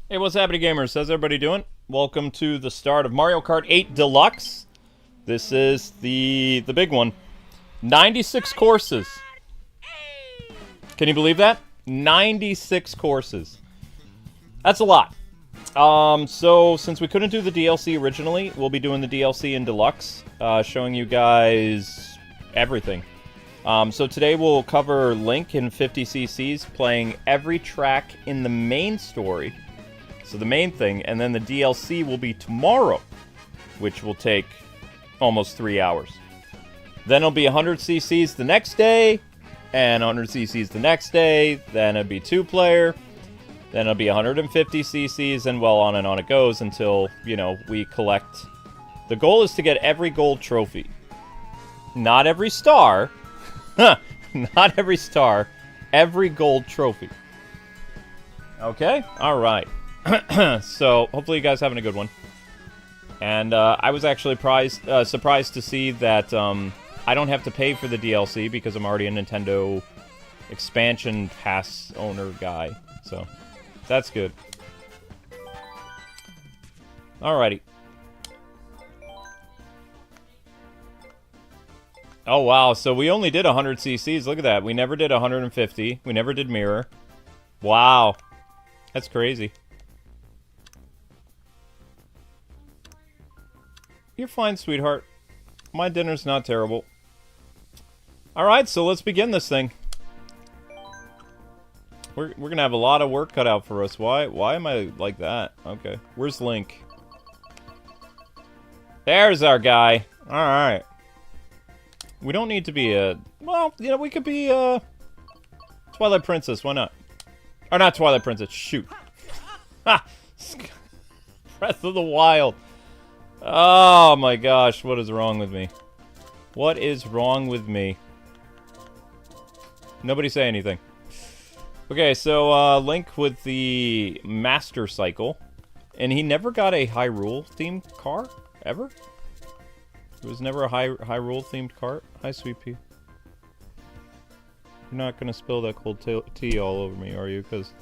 Hey, what's happening, gamers? How's everybody doing? Welcome to the start of Mario Kart 8 Deluxe. This is the big one. 96 courses. Can you believe that? 96 courses. That's a lot. So since we couldn't do the DLC originally, we'll be doing the DLC in Deluxe, showing you guys everything. So today we'll cover Link in 50cc's, playing every track in the main story. So the main thing, and then the DLC will be tomorrow, which will take almost 3 hours. Then it'll be 100cc's the next day, and 100cc's the next day, then it'll be 2-player, then it'll be 150cc's, and well, on and on it goes until, you know, we collect... The goal is to get every gold trophy. Not every star. Not every star. Every gold trophy. Okay? Alright. So, hopefully you guys are having a good one. And I was actually surprised to see that I don't have to pay for the DLC because I'm already a Nintendo expansion pass owner guy. So, that's good. Alrighty. Oh, wow. So we only did 100cc's. Look at that. We never did 150. We never did Mirror. Wow. That's crazy. You're fine, sweetheart. My dinner's not terrible. Alright, so let's begin this thing. We're gonna have a lot of work cut out for us. Why am I like that? Okay. Where's Link? There's our guy. Alright. We don't need to be a... Well, you know, we could be a... Twilight Princess, why not? Or not Twilight Princess, shoot. Ha! Breath of the Wild. Oh my gosh, what is wrong with me? What is wrong with me? Nobody say anything. Okay, so Link with the Master Cycle. And he never got a Hyrule themed car? Ever? There was never a Hyrule themed cart? Hi, Sweet Pea. You're not gonna spill that cold tea all over me, are you? Because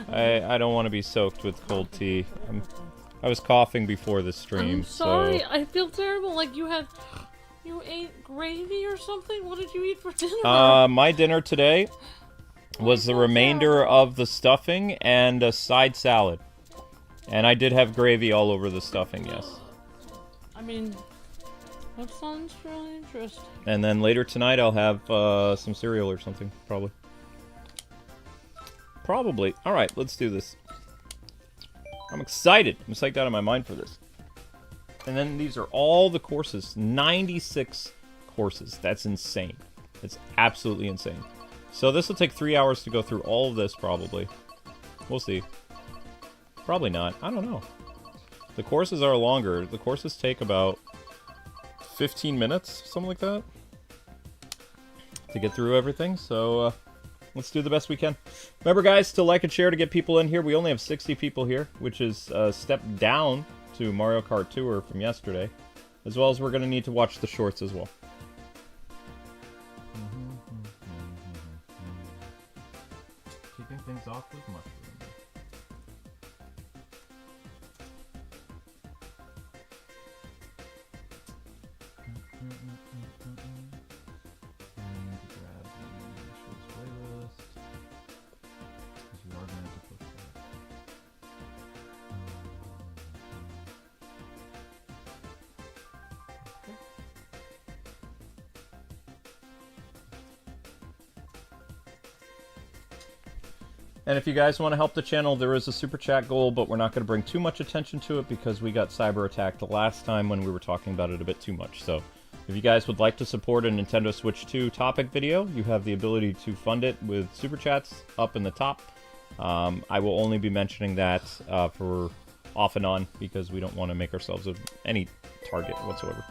I don't want to be soaked with cold tea. I was coughing before the stream. I'm sorry, so... I feel terrible. Like you ate gravy or something? What did you eat for dinner? My dinner today was the remainder of the stuffing and a side salad. And I did have gravy all over the stuffing, yes. I mean, that sounds really interesting. And then later tonight I'll have some cereal or something, probably. Probably. Alright, let's do this. I'm excited. I'm psyched out of my mind for this. And then these are all the courses. 96 courses. That's insane. It's absolutely insane. So this will take 3 hours to go through all of this, probably. We'll see. Probably not. I don't know. The courses are longer. The courses take about 15 minutes, something like that, to get through everything. So, let's do the best we can. Remember, guys, to like and share to get people in here. We only have 60 people here, which is a step down to Mario Kart Tour from yesterday. As well as we're going to need to watch the shorts as well. Keeping things off with mushroom. And if you guys want to help the channel, there is a super chat goal, but we're not going to bring too much attention to it because we got cyber attacked the last time when we were talking about it a bit too much. So if you guys would like to support a Nintendo Switch 2 topic video, you have the ability to fund it with super chats up in the top. I will only be mentioning that for off and on because we don't want to make ourselves any target whatsoever.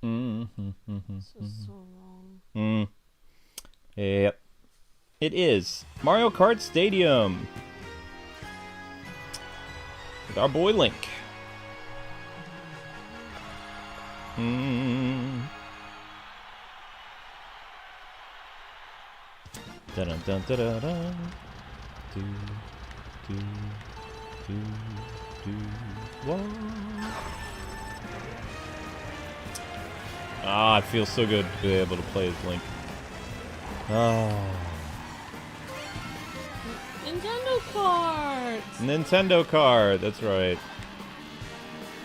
This is so wrong. Yep. It is Mario Kart Stadium with our boy Link. Dun -dun -dun -dun -dun -dun. Do, do, do, do, whoa. Ah, it feels so good to be able to play as Link. Ah. Nintendo Kart! Nintendo Kart, that's right.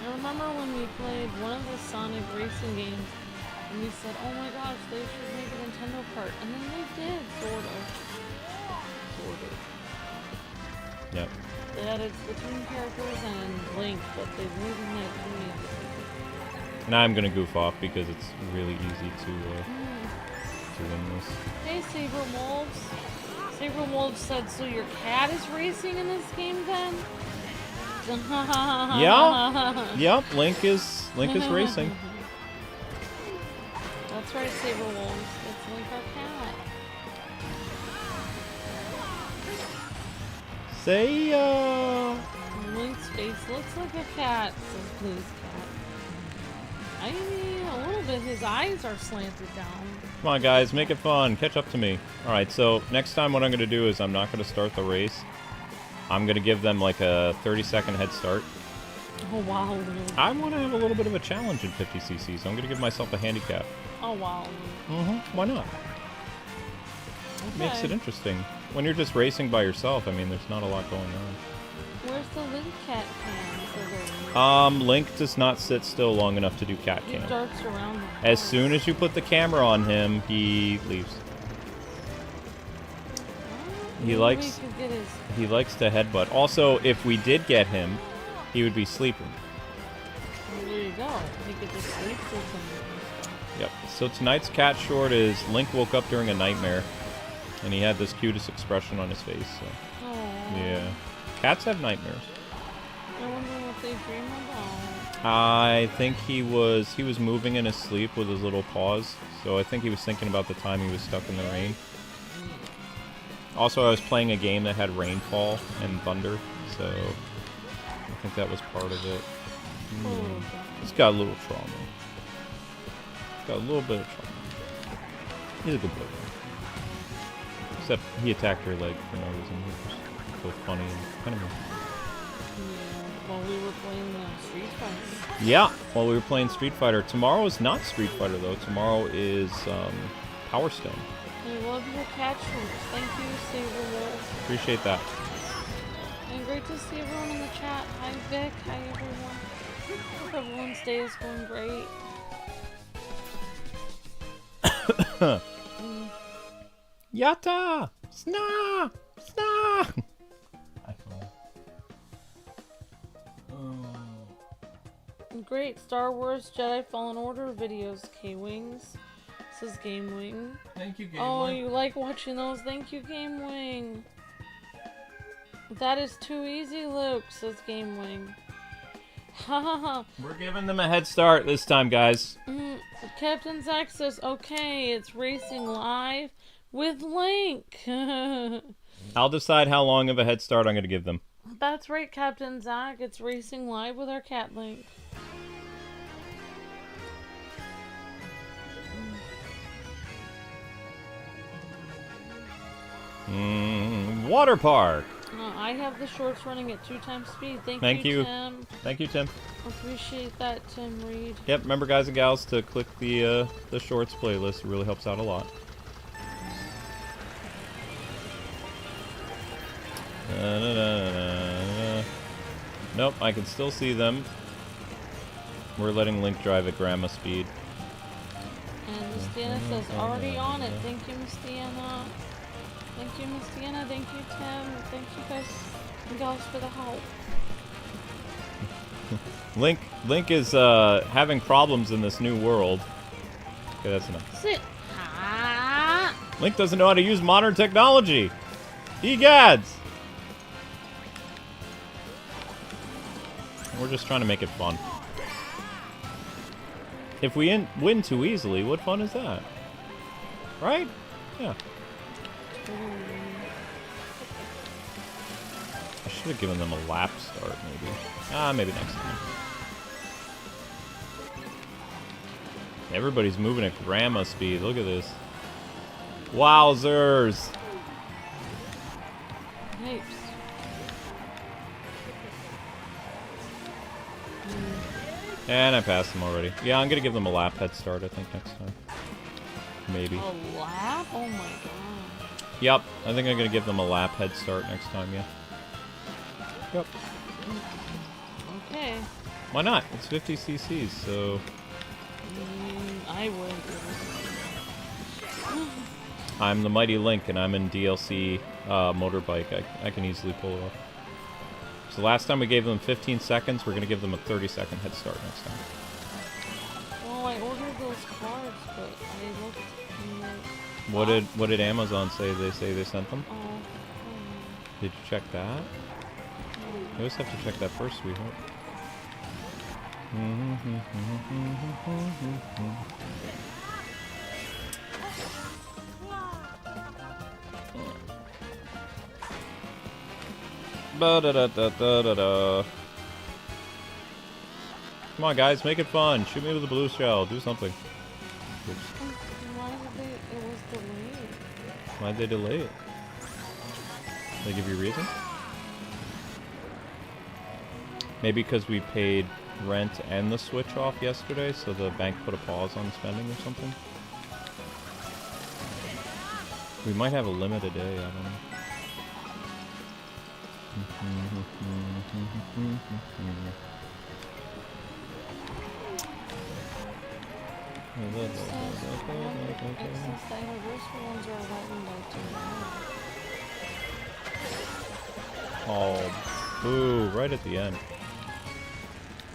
I remember when we played one of the Sonic racing games, and we said, oh my gosh, they should make a Nintendo Kart. And then they did, sort of. Yep. They added Splatoon characters and Link, but they really didn't have too many. Now I'm gonna goof off because it's really easy to win this. Hey, Saber Wolves. Saber Wolves said, so your cat is racing in this game then? Yeah. Yep. Link is racing. That's right, Saber Wolves. It's Link our cat. Say Link's face looks like a cat, says Blue's cat. I mean, a little bit. His eyes are slanted down. Come on, guys, make it fun. Catch up to me. All right, so next time what I'm going to do is I'm not going to start the race. I'm going to give them like a 30-second head start. Oh, wow. I want to have a little bit of a challenge in 50cc, so I'm going to give myself a handicap. Oh, wow. Why not? Okay. Makes it interesting. When you're just racing by yourself, I mean, there's not a lot going on. Where's the Link cat cam? Link does not sit still long enough to do cat He cam. darts around the As soon as you put the camera on him, he leaves. He likes to headbutt. Also, if we did get him, he would be sleeping. Well, there you go. He could just sleep through some. Yep. So tonight's cat short is Link woke up during a nightmare, and he had this cutest expression on his face. So. Aww. Yeah. Cats have nightmares. I wonder what they dream about. I think he was moving in his sleep with his little paws, so I think he was thinking about the time he was stuck in the rain. Also, I was playing a game that had rainfall and thunder, so I think that was part of it. He's got a little trauma. He's got a little bit of trauma. He's a good boy. Except he attacked her leg for no reason. It was both funny and kind of mean. While we were playing Street Fighter. Yeah, while we were playing Street Fighter. Tomorrow is not Street Fighter, though. Tomorrow is Power Stone. I love your cat shorts. Thank you, Saber Wolf. Appreciate that. And great to see everyone in the chat. Hi, Vic. Hi, everyone. Hope everyone's day is going great. Yatta! Sna! Sna! Great Star Wars Jedi Fallen Order videos, Kwings. Says Game Wing. Thank you, Game Oh, Wing. you like watching those? Thank you, Game Wing. That is too easy, Luke, says Game Wing. Ha ha ha. We're giving them a head start this time, guys. Captain Zach says, okay, it's racing live with Link. I'll decide how long of a head start I'm going to give them. That's right, Captain Zach. It's racing live with our cat Link. Water park. I have the shorts running at 2x speed. Thank you, Tim. Thank you, Tim. Appreciate that, Tim Reed. Yep, remember, guys and gals, to click the shorts playlist. It really helps out a lot. Nope, I can still see them. We're letting Link drive at grandma speed. And Miss Deanna says, already on it. Thank you, Miss Deanna. Thank you, Miss Deanna. Thank you, Tim. Thank you guys and gals for the help. Link is having problems in this new world. Okay, that's enough. Sit. Ah. Link doesn't know how to use modern technology. Egads! We're just trying to make it fun. If we win too easily, what fun is that? Right? Yeah. I should have given them a lap start, maybe. Maybe next time. Everybody's moving at grandma speed. Look at this. Wowzers! Hey, And I passed them already. Yeah, I'm gonna give them a lap head start, I think, next time. Maybe. A lap? Oh my god. Yep, I think I'm gonna give them a lap head start next time, yeah. Yep. Okay. Why not? It's 50 cc's, so... I wouldn't do this. I'm the Mighty Link, and I'm in DLC motorbike. I can easily pull it off. So last time we gave them 15 seconds, we're gonna give them a 30-second head start next time. Well, I ordered those cards, but I looked in the... What did Amazon say? They say they sent them? Oh. Did you check that? You always have to check that first, sweetheart. Ba-da-da-da-da-da-da. Come on, guys, make it fun. Shoot me with a blue shell. Do something. Oops. Why did it was delayed? Why'd they delay it? They give you a reason? Maybe because we paid rent and the Switch off yesterday, so the bank put a pause on spending or something? We might have a limit a day, I don't know. Since the anniversary ones are 11 by 2 Oh, boo, right at the end.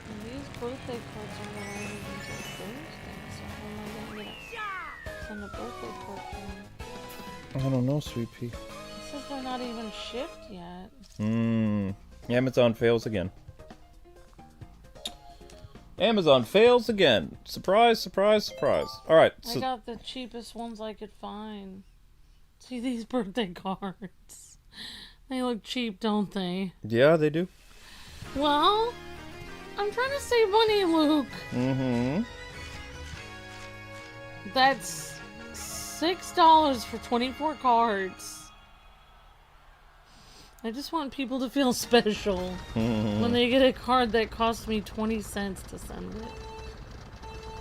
And these birthday cards are not even until Thursday, so how am I going to send a birthday card to them? I don't know, Sweet Pea. It says they're not even shipped yet. Amazon fails again. Amazon fails again. Surprise, surprise, surprise. Alright, so... I got the cheapest ones I could find. See these birthday cards? They look cheap, don't they? Yeah, they do. Well, I'm trying to save money, Luke. Mm-hmm. That's $6 for 24 cards. I just want people to feel special when they get a card that cost me 20 cents to send it.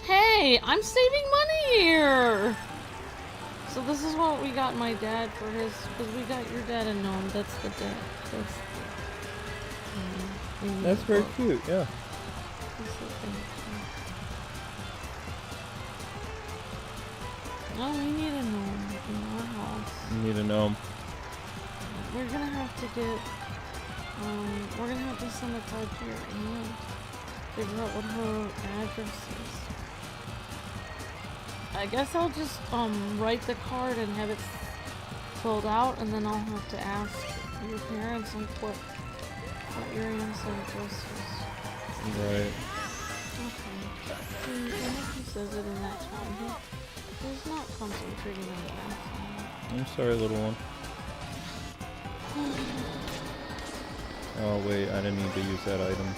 Hey, I'm saving money here! So this is what we got my dad for his, because we got your dad a gnome. That's the dad. That's very cute, yeah. Oh, we need a gnome in our house. You need a gnome. We're gonna have to get, we're gonna have to send a card to your aunt. Figure out what her address is. I guess I'll just, write the card and have it filled out, and then I'll have to ask your parents like what your aunt's address is. Right. Okay. See, I think he says it in that tone. He's not concentrating on that. I'm sorry, little one. Oh wait, I didn't mean to use that item.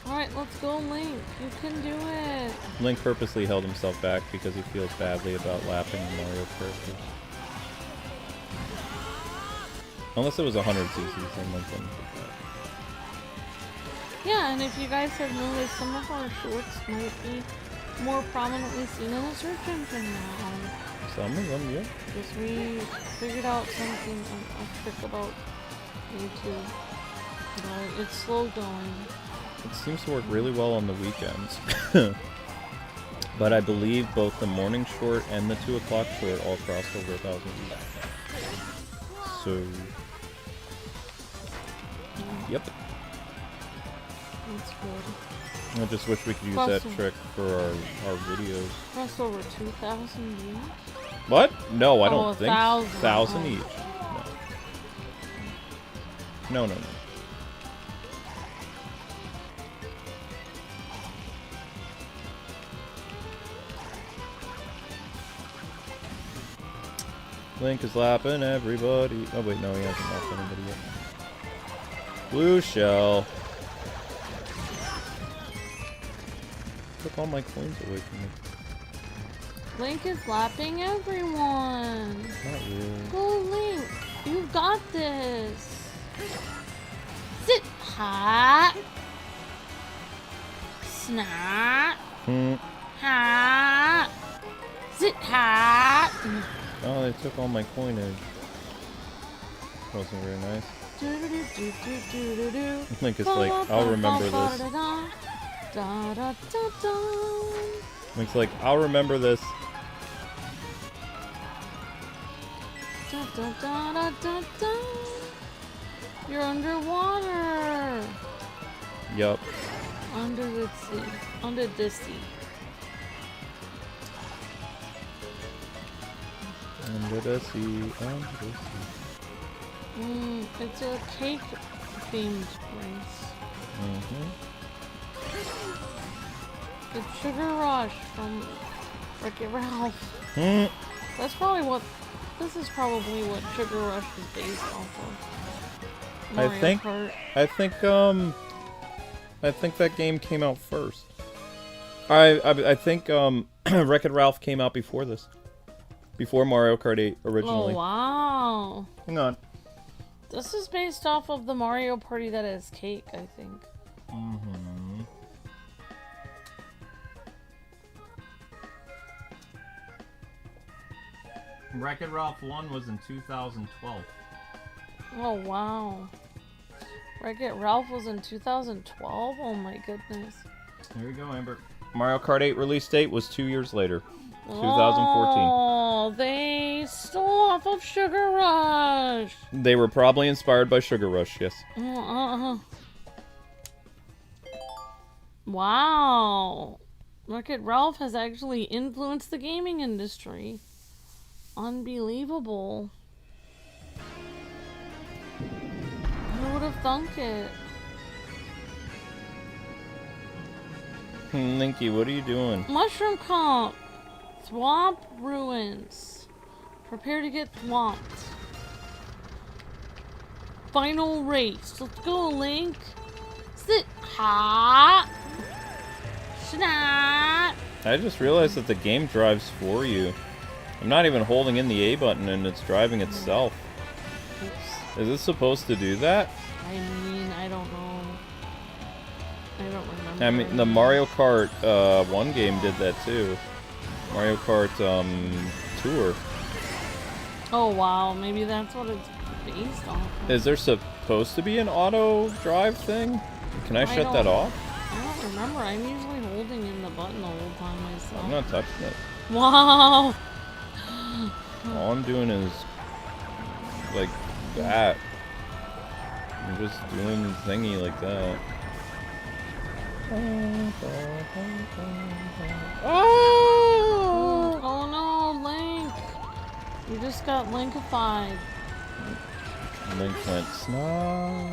Alright, let's go, Link. You can do it. Link purposely held himself back because he feels badly about lapping the Mario characters. Unless it was 100 cc's, then Link wouldn't do that. Yeah, and if you guys have noticed, some of our shorts might be more prominently seen in the search engine now. Some of them, yeah. Because we figured out something, a trick about YouTube. You know, it's slow going. It seems to work really well on the weekends. But I believe both the morning short and the 2 o'clock short all crossed over 1,000 views. So... Yep. That's good. I just wish we could use that trick for our videos. Crossed over 2,000 views? What? No, I don't 1,000. think. 1,000 each. No. No. Link is lapping everybody. Oh wait, no, he hasn't lapped anybody yet. Blue shell. Took all my coins away from me. Link is lapping everyone. Not really. Go, Link. You got this. hot. Snot. Hot. Zit hot. Oh, they took all my coinage. Wasn't very nice. Link is like, I'll remember this. Link's like, I'll remember this. You're underwater. Yup. Under the sea. Under the sea. Under the sea. Under the sea. It's a cake themed race. It's Sugar Rush from Wreck-It Ralph. That's probably what. This is probably what Sugar Rush is based off of. Mario Kart. I think that game came out first. I think Wreck-It Ralph came out before this. Before Mario Kart 8 originally. Oh wow. Hang on. This is based off of the Mario Party that has cake, I think. Wreck-It Ralph 1 was in 2012. Oh wow. Wreck-It Ralph was in 2012? Oh my goodness. Here we go, Amber. Mario Kart 8 release date was 2 years later. 2014. Oh, they stole off of Sugar Rush. They were probably inspired by Sugar Rush, yes. Wow. Wreck-It Ralph has actually influenced the gaming industry. Unbelievable. Who would have thunk it? Linky, what are you doing? Mushroom Comp. Thwomp Ruins. Prepare to get thwomped. Final race. Let's go, Link. Sit. Ha. Snap. I just realized that the game drives for you. I'm not even holding in the A button and it's driving itself. Oops. Is it supposed to do that? I mean, I don't know. I don't remember. I mean, the Mario Kart 1 game did that too. Mario Kart Tour. Oh wow, maybe that's what it's based on. Is there supposed to be an auto drive thing? Can I shut that off? I don't remember. I'm usually holding in the button the whole time myself. I'm not touching it. Wow. All I'm doing is like that. I'm just doing thingy like that. Oh! Oh no, Link! You just got Linkified. Link went snow.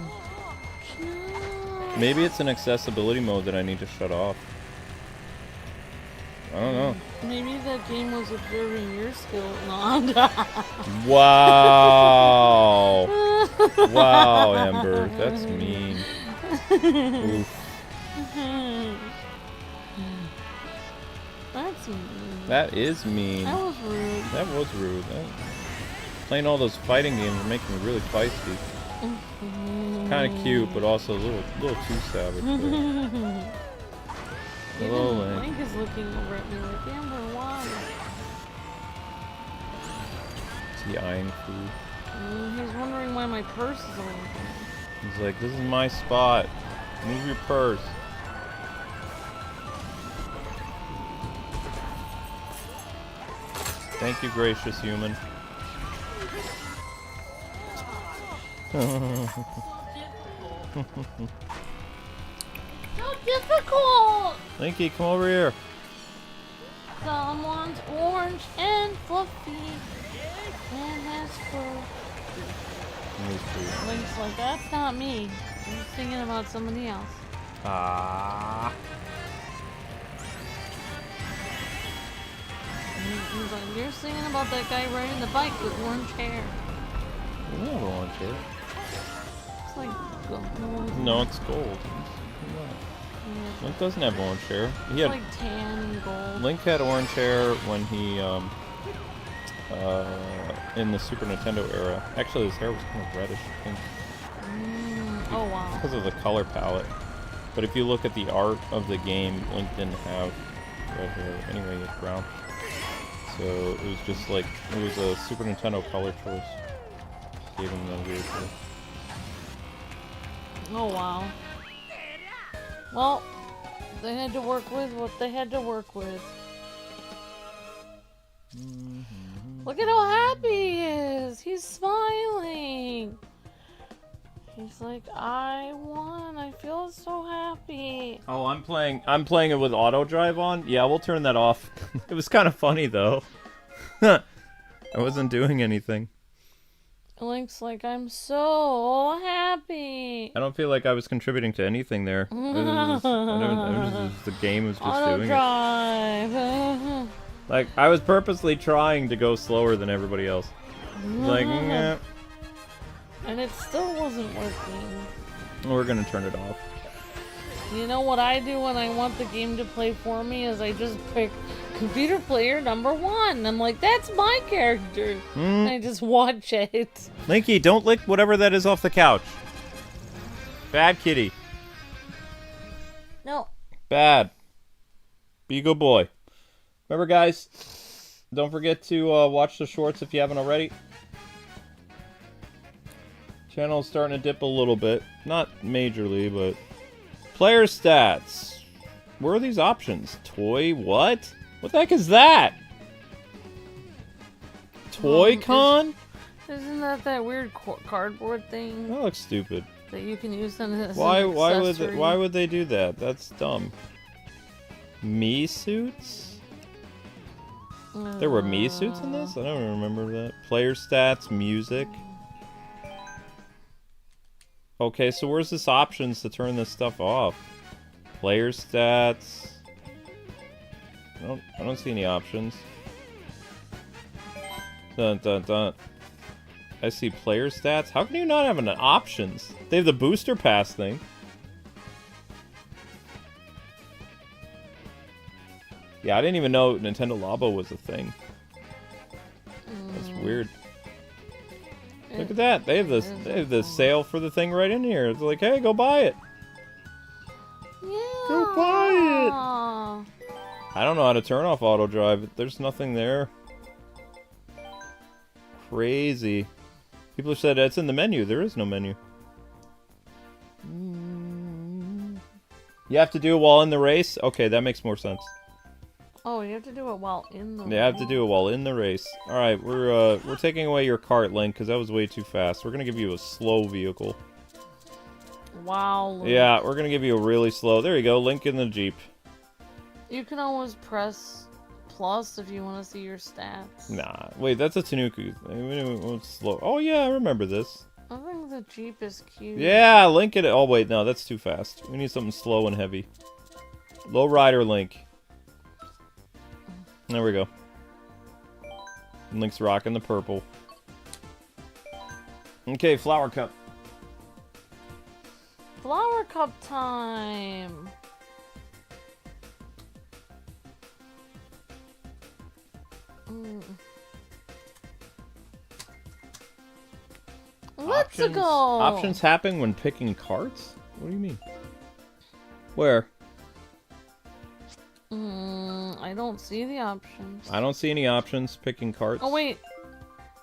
Maybe it's an accessibility mode that I need to shut off. I don't know. Maybe that game was observing your skill. No. Wow. Wow, Amber. That's mean. Oof. That's mean. That is mean. That was rude. That was rude. Playing all those fighting games are making me really feisty. Kind of cute, but also a little too savage. Hello, Link. Link is looking over at me like, Amber, why? Is he eyeing food? He's wondering why my purse is over there. He's like, this is my spot. Move your purse. Thank you, gracious human. So difficult! Linky, come over here. Someone's orange and fluffy and has fur. Link's like, that's not me. I'm just thinking about somebody else. Ah. He's like, you're singing about that guy riding the bike with orange hair. You don't have orange hair. It's like gold. No, it's gold. Yeah. Link doesn't have orange hair. He It's had like tan and gold. Link had orange hair when he in the Super Nintendo era. Actually, his hair was kind of reddish pink. Oh, wow. Because of the color palette. But if you look at the art of the game, Link didn't have red hair. Anyway, he had brown. So it was just like, it was a Super Nintendo color choice. Gave him the weird hair. Oh, wow. Well, they had to work with what they had to work with. Look at how happy he is! He's smiling! He's like, I won, I feel so happy. Oh, I'm playing it with auto drive on? Yeah, we'll turn that off. It was kind of funny though. I wasn't doing anything. Link's like, I'm so happy. I don't feel like I was contributing to anything there. The game was just auto doing drive. it. Like, I was purposely trying to go slower than everybody else. Like, nah. And it still wasn't working. We're gonna turn it off. You know what I do when I want the game to play for me is I just pick computer player number 1. I'm like, that's my character. And I just watch it. Linky, don't lick whatever that is off the couch. Bad kitty. No. Bad. Be a good boy. Remember, guys, don't forget to watch the shorts if you haven't already. Channel's starting to dip a little bit. Not majorly, but... Player stats. Where are these options? Toy what? What the heck is that? Toy-Con? Isn't that weird cardboard thing? That looks stupid. That you can use them as Why an accessory? why would they do that? That's dumb. Me suits? There were me suits in this? I don't remember that. Player stats, music. Okay, so where's this options to turn this stuff off? Player stats. I don't see any options. Dun dun dun. I see player stats. How can you not have an options? They have the booster pass thing. Yeah, I didn't even know Nintendo Labo was a thing. That's weird. Look at that. They have the sale for the thing right in here. It's like, hey, go buy it. Yeah. Go buy it. I don't know how to turn off auto drive. There's nothing there. Crazy. People have said it's in the menu. There is no menu. You have to do it while in the race? Okay, that makes more sense. Oh, you have to do it while in the race? You have to do it while in the race. Alright, we're taking away your cart, Link, because that was way too fast. We're gonna give you a slow vehicle. Wow, Link. Yeah, we're gonna give you a really slow... There you go, Link in the Jeep. You can always press plus if you want to see your stats. Nah, wait, that's a Tanuki. It's slow. Oh yeah, I remember this. I think the Jeep is cute. Yeah, Link it. Oh wait, no, that's too fast. We need something slow and heavy. Low rider Link. There we go. Link's rocking the purple. Okay, flower cup. Flower cup time. Let's go. Options happen when picking carts? What do you mean? Where? I don't see the options. I don't see any options picking carts. Oh wait,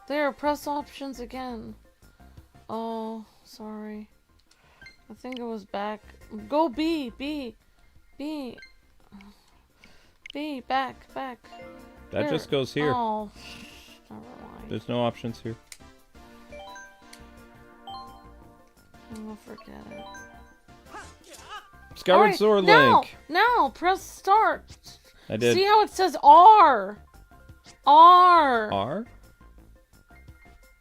there. Press options again. Oh, sorry. I think it was back. Go B, B, B, B. Back. That Here. just goes here. Oh, never mind. There's no options here. I'll forget it. Skyward Sword Link. Now, press start. I did. See how it says R? R. R?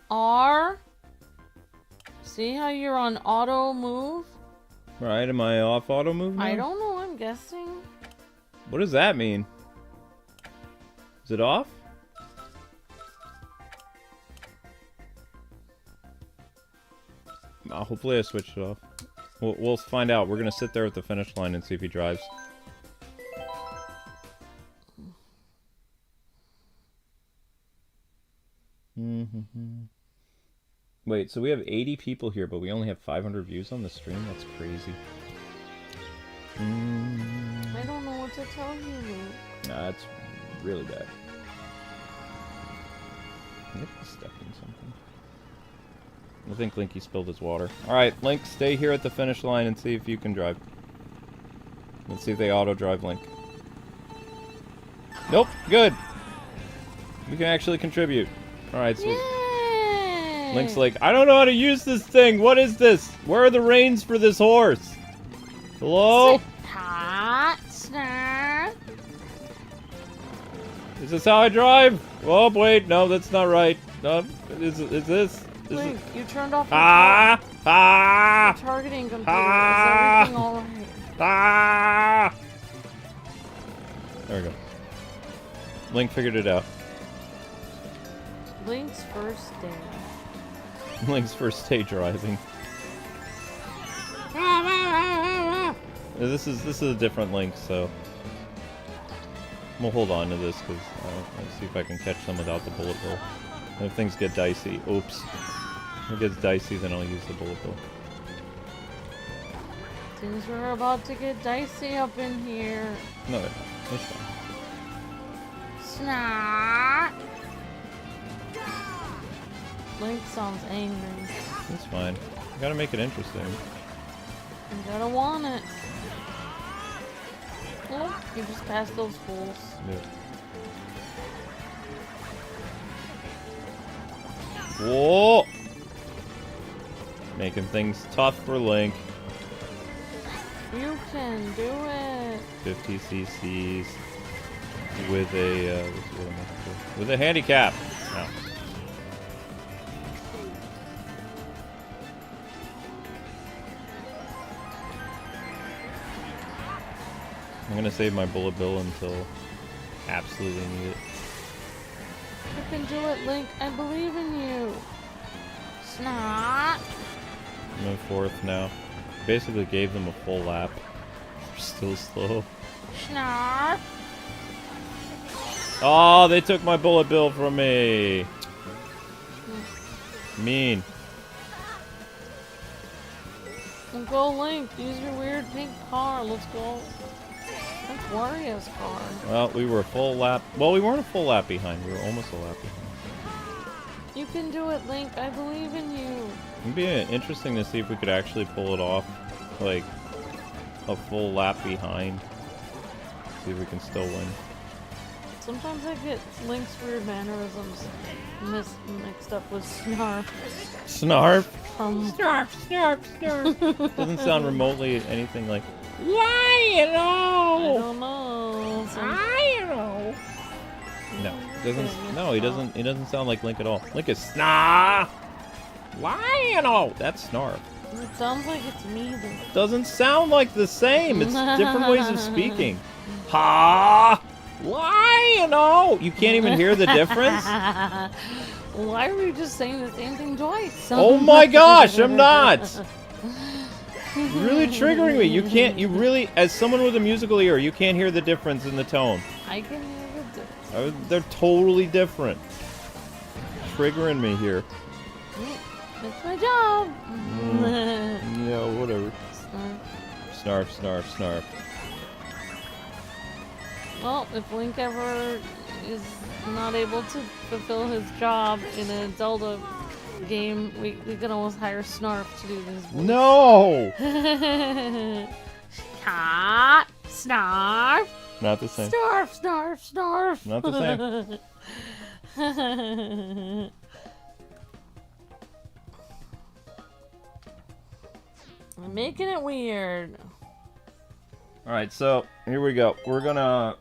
R. See how you're on auto move? Right, am I off auto move now? I don't know, I'm guessing. What does that mean? Is it off? Hopefully I switched it off. We'll find out. We're gonna sit there at the finish line and see if he drives. Wait, so we have 80 people here, but we only have 500 views on the stream? That's crazy. I don't know what to tell you, Luke. Nah, it's really bad. I think he stepped in something. I think Linky spilled his water. Alright, Link, stay here at the finish line and see if you can drive. Let's see if they auto-drive Link. Nope, good. We can actually contribute. Alright, sweet. Yay! Link's like, I don't know how to use this thing. What is this? Where are the reins for this horse? Hello? Hot snap. Is this how I drive? Oh, wait, no, that's not right. No, is this? Link, you turned off your Ah! your targeting computer. Ah! Is everything alright? Ah! There we go. Link figured it out. Link's first day. Link's first day driving. This is a different Link, so we'll hold on to this because I'll see if I can catch them without the bullet bill. And if things get dicey, oops. If it gets dicey, then I'll use the bullet bill. Things are about to get dicey up in here. No, they're not. It's fine. Snap. Link sounds angry. It's fine. You gotta make it interesting. You gotta want it. Oh, you just passed those fools. Yeah. Whoa! Making things tough for Link. You can do it. 50 cc's with a with a handicap. No. I'm gonna save my bullet bill until absolutely need it. You can do it, Link. I believe in you. Snot. I'm in fourth now. Basically gave them a full lap. They're still slow. Snot. Oh, they took my bullet bill from me. Mean. Well, go, Link. Use your weird pink car. Let's go. That's Wario's car. Well, we were a full lap. Well, we weren't a full lap behind. We were almost a lap behind. You can do it, Link. I believe in you. It'd be interesting to see if we could actually pull it off, like, a full lap behind. See if we can still win. Sometimes I get Link's weird mannerisms mixed up with Snarf. Snarf? Snarf, snarf, snarf. Doesn't sound remotely anything like, Lionel! I don't know. Lionel! No, doesn't. No, he doesn't. He doesn't sound like Link at all. Link is Snarf. Lionel. That's Snarf. It sounds like it's me. Then. Doesn't sound like the same. It's different ways of speaking. Ha! Lionel. You can't even hear the difference. Why were you just saying the same thing twice? Oh my gosh! I'm not. You're really triggering me. You can't. You really, as someone with a musical ear, you can't hear the difference in the tone. I can hear the difference. They're totally different. Triggering me here. It's my job. Yeah, whatever. Snarf, snarf, snarf. Well, if Link ever is not able to fulfill his job in a Zelda game, we can always hire Snarf to do this voice. No! Cat, Snarf. Not the same. Snarf, snarf, snarf. Not the same. I'm making it weird. All right, so here we go. We're gonna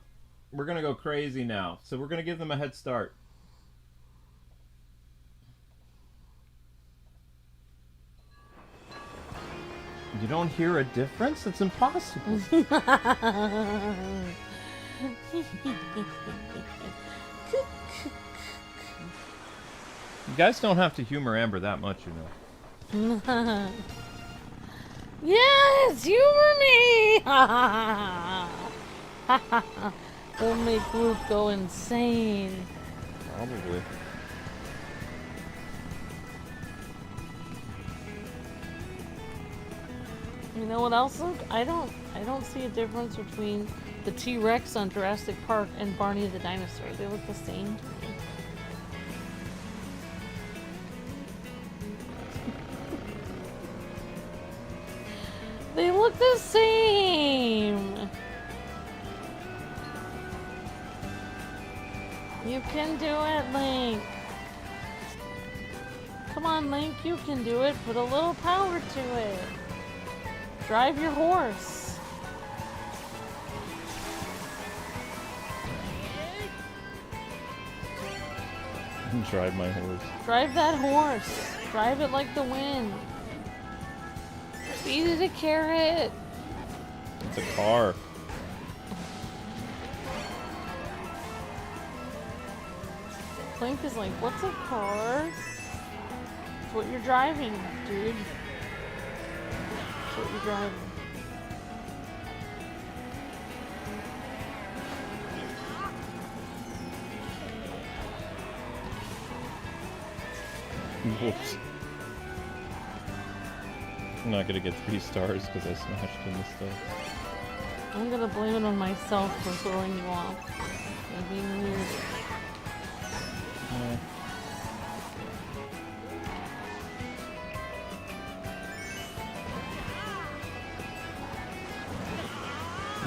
go crazy now. So we're gonna give them a head start. You don't hear a difference? It's impossible. You guys don't have to humor Amber that much, you know. Yes, humor me! We'll make Luke go insane. Probably. You know what else, Luke? I don't see a difference between the T-Rex on Jurassic Park and Barney the dinosaur. They look the same to me. They look the same. You can do it, Link. Come on, Link, you can do it. Put a little power to it. Drive your horse. Drive my horse. Drive that horse. Drive it like the wind. Feed it a carrot. It's a car. Link is like, what's a car? It's what you're driving, dude. It's what you're driving. Whoops. I'm not gonna get 3 stars because I smashed into stuff. I'm gonna blame it on myself for throwing you off and being weird. Yeah.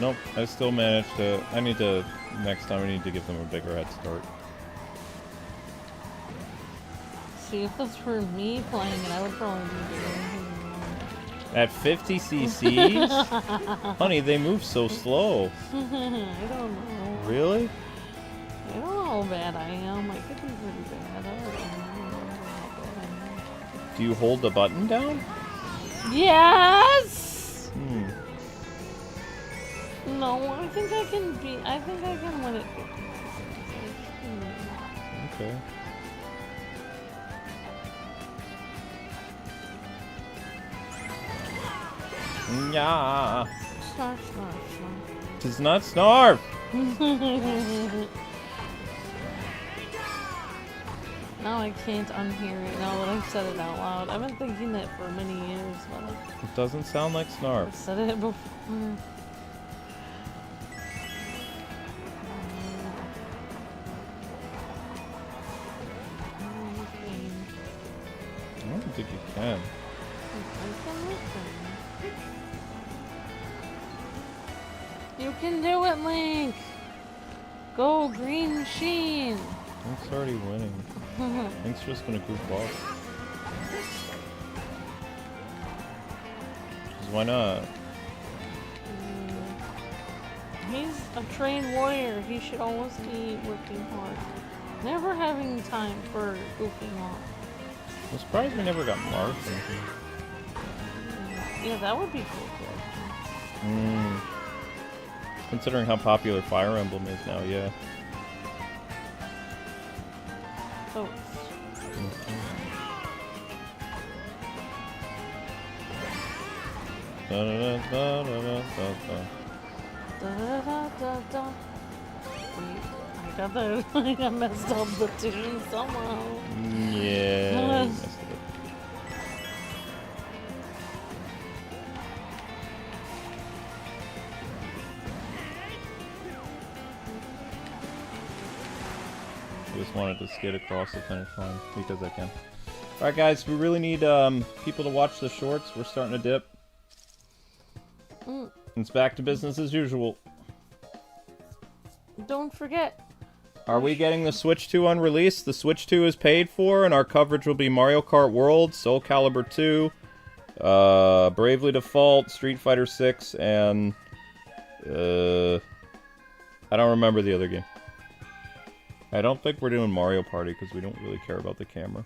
Nope, I still managed to. Next time I need to give them a bigger head start. See, if this were me playing it, I would probably be doing At 50 cc's? Honey, they move so slow. I don't know. Really? I don't know how bad I am. I could be pretty bad. I don't know how bad I am. Do you hold the button down? Yes! Hmm. No, I think I can win it. Okay. Yeah. Snarf, snarf, snarf. Does not snarf. Now I can't unhear it now that I've said it out loud. I've been thinking that for many years, but It doesn't sound like snarf. I've said it before. I don't think you can. You can do it, Link! Go, green machine! Link's already winning. Link's just gonna goof off. 'Cause why not? He's a trained warrior. He should always be working hard. Never having time for goofing off. I'm surprised we never got Marth. Yeah, that would be cool. Considering how popular Fire Emblem is now, yeah. Oh. Da, da, da, da, da, da, da. Da, da, da, da, da. Wait, I got messed up the tune somehow. Yeah. you messed it up. Just wanted to skid across the finish line because I can. Alright guys, we really need people to watch the shorts. We're starting to dip. It's back to business as usual. Don't forget. Are we getting the Switch 2 on release? The Switch 2 is paid for, and our coverage will be Mario Kart World, Soul Calibur 2, Bravely Default, Street Fighter 6, and I don't remember the other game. I don't think we're doing Mario Party because we don't really care about the camera.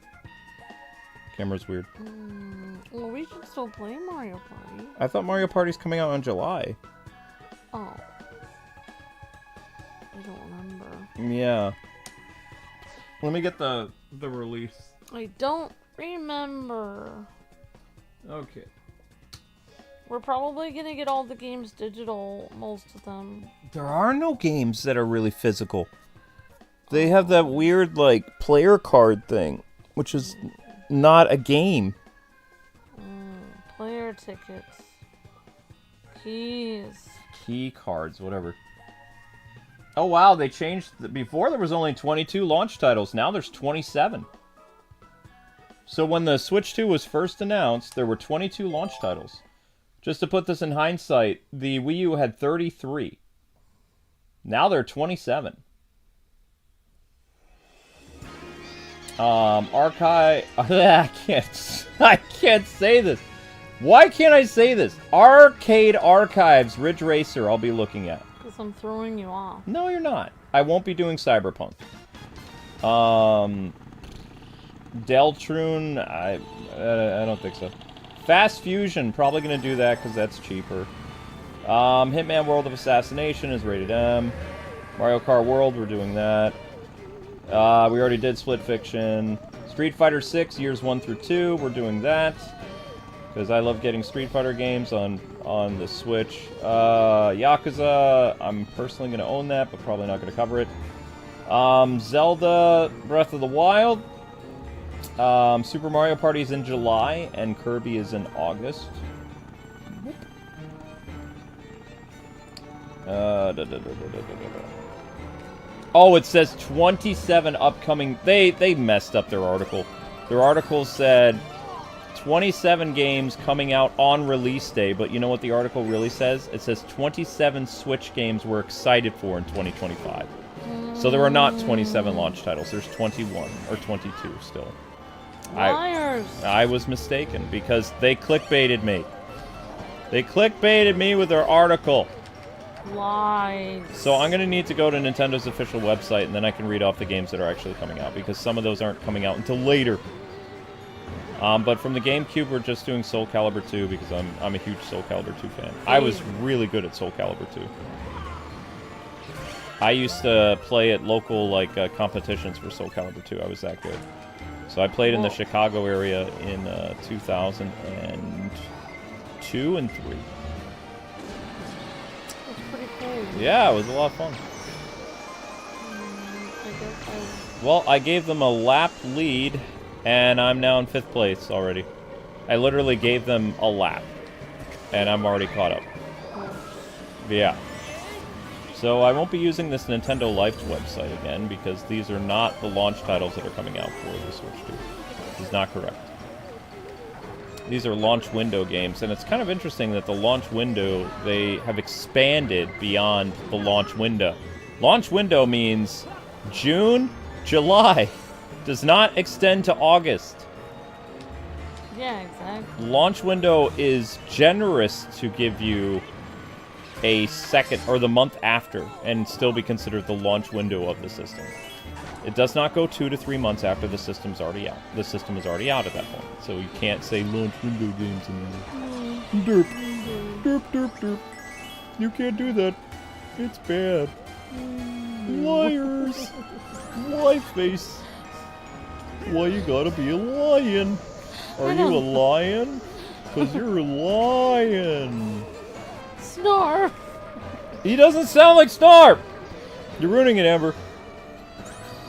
Camera's weird. Well, we should still play Mario Party. I thought Mario Party's coming out in July. Oh. I don't remember. Yeah. Let me get the release. I don't remember. Okay. We're probably gonna get all the games digital, most of them. There are no games that are really physical. They have that weird, like, player card thing, which is not a game. Player tickets. Keys. Key cards, whatever. Oh wow, they changed. Before there was only 22 launch titles. Now there's 27. So when the Switch 2 was first announced, there were 22 launch titles. Just to put this in hindsight, the Wii U had 33. Now there are 27. Archive. I can't say this. Why can't I say this? Arcade Archives, Ridge Racer. I'll be looking at. Because I'm throwing you off. No, you're not. I won't be doing Cyberpunk. Deltrune. I don't think so. Fast Fusion. Probably gonna do that because that's cheaper. Hitman World of Assassination is rated M. Mario Kart World. We're doing that. We already did Split Fiction. Street Fighter 6, Years 1 through 2, we're doing that. Because I love getting Street Fighter games on the Switch. Yakuza, I'm personally going to own that, but probably not going to cover it. Zelda, Breath of the Wild. Super Mario Party is in July, and Kirby is in August. Oh, it says 27 upcoming... They messed up their article. Their article said 27 games coming out on release day, but you know what the article really says? It says 27 Switch games we're excited for in 2025. So there are not 27 launch titles. There's 21 or 22 still. Liars! I was mistaken because they clickbaited me. They clickbaited me with their article. Lies. So I'm going to need to go to Nintendo's official website, and then I can read off the games that are actually coming out, because some of those aren't coming out until later. But from the GameCube, we're just doing Soul Calibur 2, because I'm a huge Soul Calibur 2 fan. I was really good at Soul Calibur 2. I used to play at local competitions for Soul Calibur 2. I was that good. So I played in the Chicago area in 2002 and 3. Yeah, it was a lot of fun. Well, I gave them a lap lead, and I'm now in 5th place already. I literally gave them a lap, and I'm already caught up. Yeah. So I won't be using this Nintendo Life's website again, because these are not the launch titles that are coming out for the Switch 2. This is not correct. These are launch window games, and it's kind of interesting that the launch window, they have expanded beyond the launch window. Launch window means June, July. Does not extend to August. Yeah, exactly. Launch window is generous to give you a second, or the month after, and still be considered the launch window of the system. It does not go 2 to 3 months after the system's already out. The system is already out at that point, so you can't say launch window games anymore. Derp. Derp, derp, derp. You can't do that. It's bad. Liars. Lie face. Why you gotta be a lion? Are you a lion? 'Cause you're a lion. Snarf. He doesn't sound like Snarf. You're ruining it, Amber.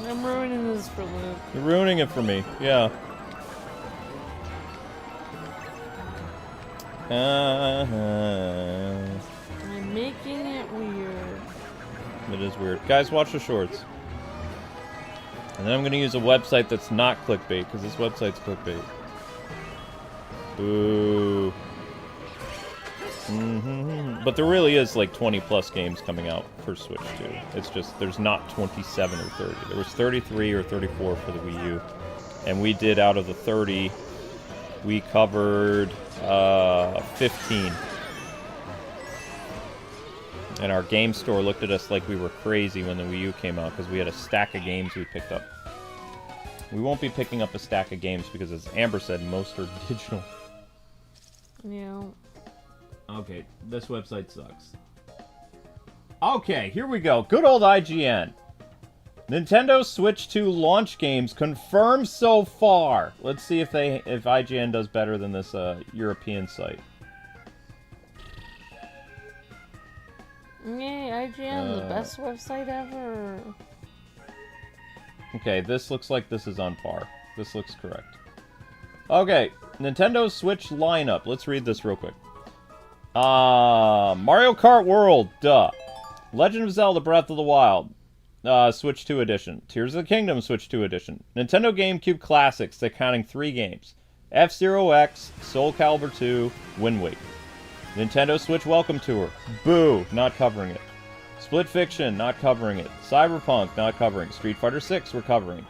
I'm ruining this for Luke. You're ruining it for me, yeah. I'm making it weird. It is weird. Guys, watch the shorts. And then I'm going to use a website that's not clickbait, because this website's clickbait. Boo. But there really is like 20 plus games coming out for Switch 2. It's just there's not 27 or 30. There was 33 or 34 for the Wii U, and we did, out of the 30, we covered 15. And our game store looked at us like we were crazy when the Wii U came out, because we had a stack of games we picked up. We won't be picking up a stack of games because, as Amber said, most are digital. Yeah. Okay, this website sucks. Okay, here we go. Good old IGN. Nintendo Switch 2 launch games confirmed so far. Let's see if IGN does better than this European site. Yay, IGN, the best website ever. Okay, this looks like this is on par. This looks correct. Okay, Nintendo Switch lineup. Let's read this real quick. Mario Kart World, duh. Legend of Zelda Breath of the Wild, Switch 2 Edition. Tears of the Kingdom, Switch 2 Edition. Nintendo GameCube Classics, they're counting 3 games. F-Zero X, Soul Calibur 2, Wind Waker. Nintendo Switch Welcome Tour, boo, not covering it. Split Fiction, not covering it. Cyberpunk, not covering. Street Fighter 6, we're covering.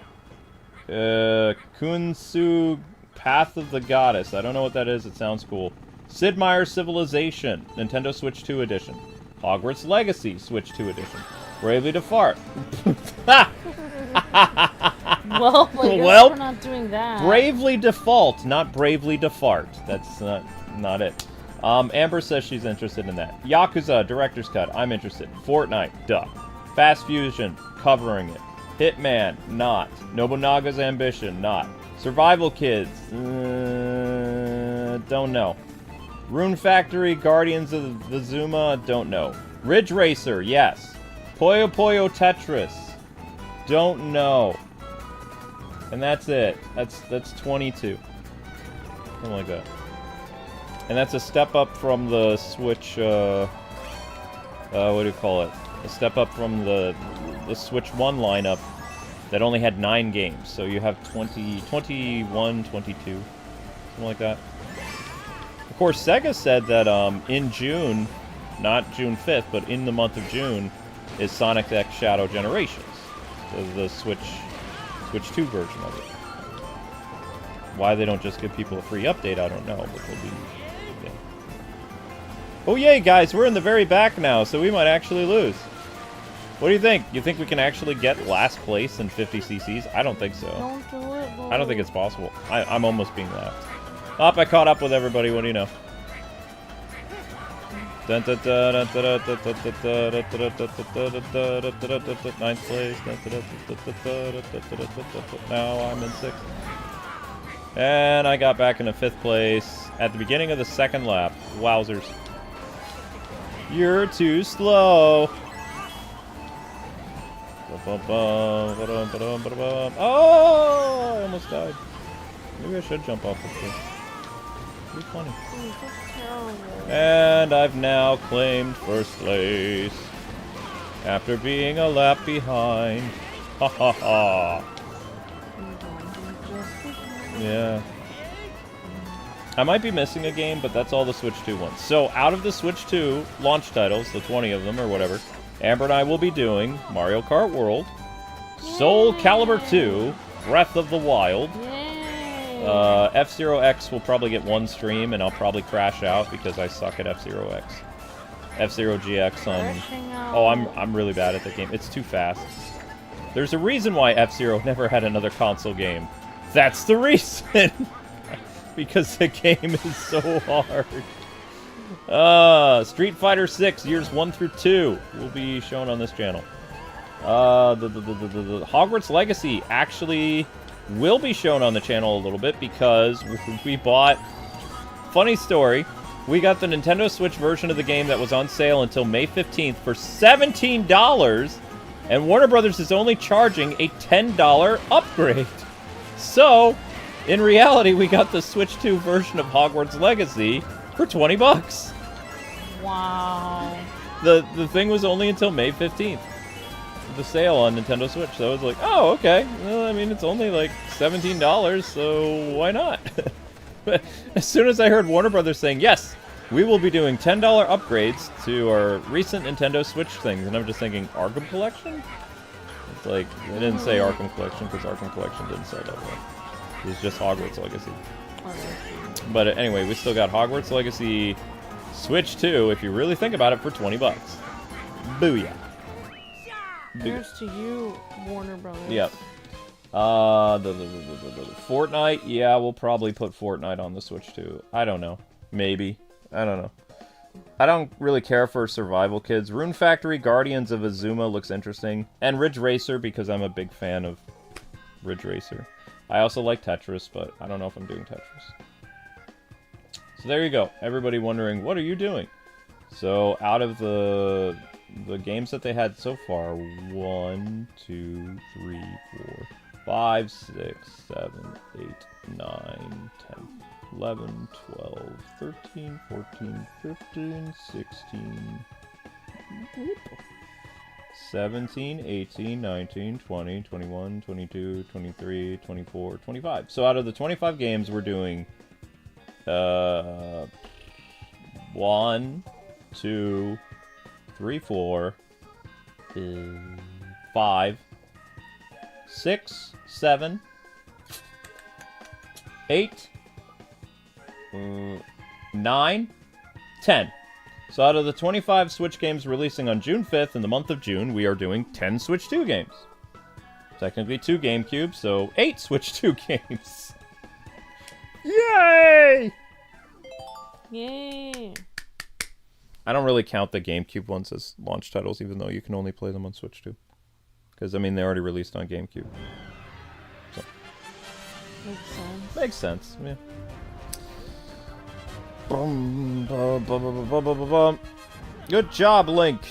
Kunsu Path of the Goddess, I don't know what that is, it sounds cool. Sid Meier's Civilization, Nintendo Switch 2 Edition. Hogwarts Legacy, Switch 2 Edition. Bravely Default. Well, I guess we're not doing that. Bravely Default, not Bravely Defart. That's not it. Amber says she's interested in that. Yakuza, Director's Cut, I'm interested. Fortnite, duh. Fast Fusion, covering it. Hitman, not. Nobunaga's Ambition, not. Survival Kids, don't know. Rune Factory, Guardians of the Zuma, don't know. Ridge Racer, yes. Puyo Puyo Tetris, don't know. And that's it. That's 22. Something like that. And that's a step up from the Switch, what do you call it? A step up from the Switch 1 lineup that only had 9 games. So you have 20, 21, 22, something like that. Of course, Sega said that in June, not June 5th, but in the month of June, is Sonic X Shadow Generations. So the Switch 2 version of it. Why they don't just give people a free update, I don't know, but they'll be... Yeah. Oh yay, guys, we're in the very back now, so we might actually lose. What do you think? You think we can actually get last place in 50 cc's? I don't think so. Don't do it, boy. I don't think it's possible. I'm almost being laughed. Up, I caught up with everybody, what do you know? Ninth place. Now I'm in 6th. And I got back into 5th place at the beginning of the 2nd lap. Wowzers. You're too slow. Oh, I almost died. Maybe I should jump off this thing. Pretty funny. And I've now claimed 1st place. After being a lap behind. Ha ha ha. Yeah. I might be missing a game, but that's all the Switch 2 ones. So, out of the Switch 2 launch titles, the 20 of them or whatever, Amber and I will be doing Mario Kart World, Soul Calibur 2, Breath of the Wild, F-Zero X will probably get 1 stream, and I'll probably crash out because I suck at F-Zero X. F-Zero GX on... Oh, I'm really bad at that game. It's too fast. There's a reason why F-Zero never had another console game. That's the reason! Because the game is so hard. Street Fighter 6, years 1 through 2 will be shown on this channel. The Hogwarts Legacy actually will be shown on the channel a little bit because we bought... Funny story, we got the Nintendo Switch version of the game that was on sale until May 15th for $17, and Warner Brothers is only charging a $10 upgrade. So, in reality, we got the Switch 2 version of Hogwarts Legacy for 20 bucks. Wow. The thing was only until May 15th. The sale on Nintendo Switch, so I was like, oh, okay. Well, I mean, it's only like $17, so why not? But as soon as I heard Warner Brothers saying, yes, we will be doing $10 upgrades to our recent Nintendo Switch things, and I'm just thinking, Arkham Collection? It's like, they didn't say Arkham Collection, because Arkham Collection didn't sell that well. It was just Hogwarts Legacy. But anyway, we still got Hogwarts Legacy Switch 2, if you really think about it, for 20 bucks. Booyah. Here's to you, Warner Brothers. Yep. The Fortnite, yeah, we'll probably put Fortnite on the Switch too. I don't know. Maybe. I don't know. I don't really care for Survival Kids. Rune Factory, Guardians of Azuma looks interesting. And Ridge Racer, because I'm a big fan of Ridge Racer. I also like Tetris, but I don't know if I'm doing Tetris. So there you go. Everybody wondering, what are you doing? So out of the games that they had so far, 1, 2, 3, 4, 5, 6, 7, 8, 9, 10. 11, 12, 13, 14, 15, 16, 17, 18, 19, 20, 21, 22, 23, 24, 25. So out of the 25 games, we're doing 1, 2, 3, 4, 5, 6, 7, 8, 9, 10. So out of the 25 Switch games releasing on June 5th in the month of June, we are doing 10 Switch 2 games. Technically 2 GameCube, so 8 Switch 2 games. Yay! Yay! I don't really count the GameCube ones as launch titles, even though you can only play them on Switch 2. Because, I mean, they already released on GameCube. So. Makes sense. Makes sense, yeah. Good job, Link.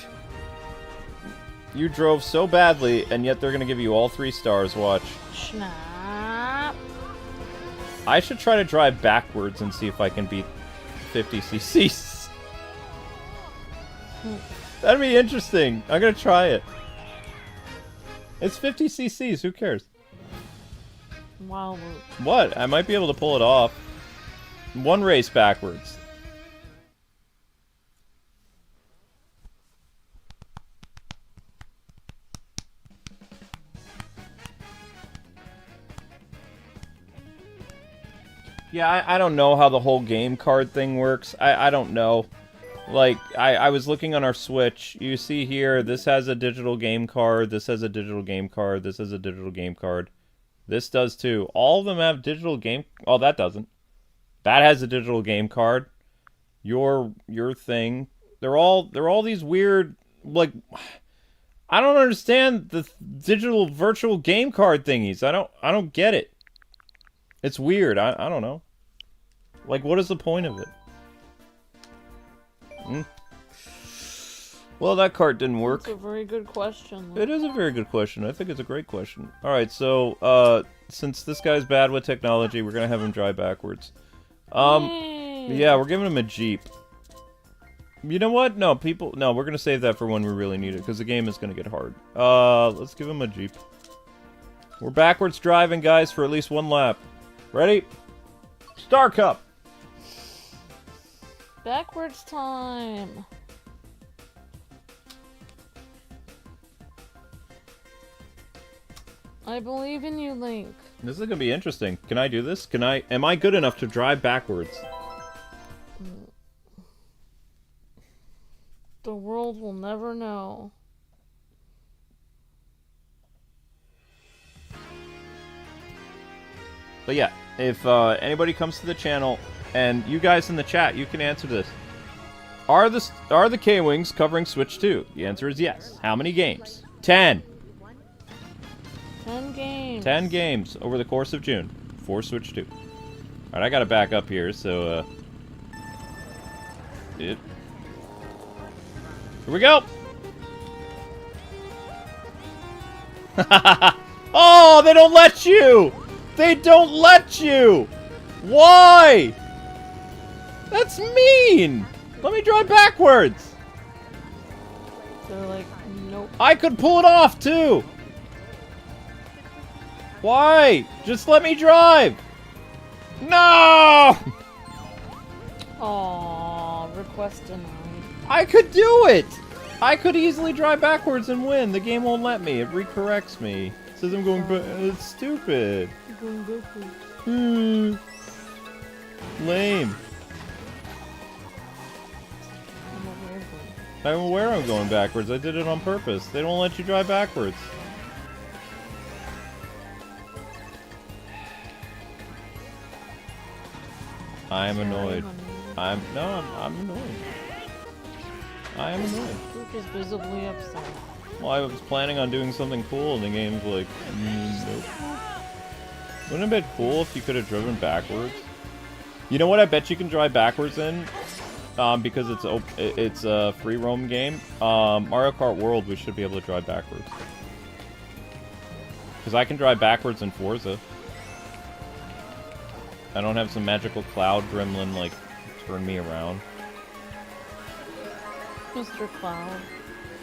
You drove so badly, and yet they're gonna give you all 3 stars. Watch. Snap. I should try to drive backwards and see if I can beat 50 cc's. That'd be interesting. I'm gonna try it. It's 50 cc's. Who cares? Wow. What? I might be able to pull it off. 1 race backwards. Yeah, I don't know how the whole game card thing works. I don't know. Like, I was looking on our Switch. You see here, this has a digital game card, this has a digital game card, this has a digital game card. This does too. All of them have digital game... Oh, that doesn't. That has a digital game card. Your thing. They're all these weird, like... I don't understand the digital virtual game card thingies. I don't get it. It's weird. I don't know. Like, what is the point of it? Well, that cart didn't work. That's a very good question. It is a very good question. I think it's a great question. Alright, so, since this guy's bad with technology, we're gonna have him drive backwards. Yeah, we're giving him a Jeep. You know what? No, we're gonna save that for when we really need it, because the game is gonna get hard. Let's give him a Jeep. We're backwards driving, guys, for at least 1 lap. Ready? Star Cup! Backwards time. I believe in you, Link. This is gonna be interesting. Can I do this? Am I good enough to drive backwards? The world will never know. But yeah, if anybody comes to the channel, and you guys in the chat, you can answer this. Are the Kwings covering Switch 2? The answer is yes. How many games? 10. 10 games. 10 games over the course of June for Switch 2. Alright, I gotta back up here, so, Here we go! Oh, they don't let you! They don't let you! Why? That's mean! Let me drive backwards! They're like, nope. I could pull it off, too! Why? Just let me drive! No! Aww, request denied. I could do it! I could easily drive backwards and win. The game won't let me. It recorrects me. It says I'm going back. It's stupid. You're going backwards. Lame. I'm aware I'm going backwards. I did it on purpose. They don't let you drive backwards. I am annoyed. I'm annoyed. I am annoyed. Luke is visibly upset. Well, I was planning on doing something cool, and the game's like, nope. Wouldn't it have been cool if you could have driven backwards? You know what I bet you can drive backwards in? Because it's a free roam game. Mario Kart World, we should be able to drive backwards. Because I can drive backwards in Forza. I don't have some magical cloud gremlin, like, turn me around. Mr. Cloud.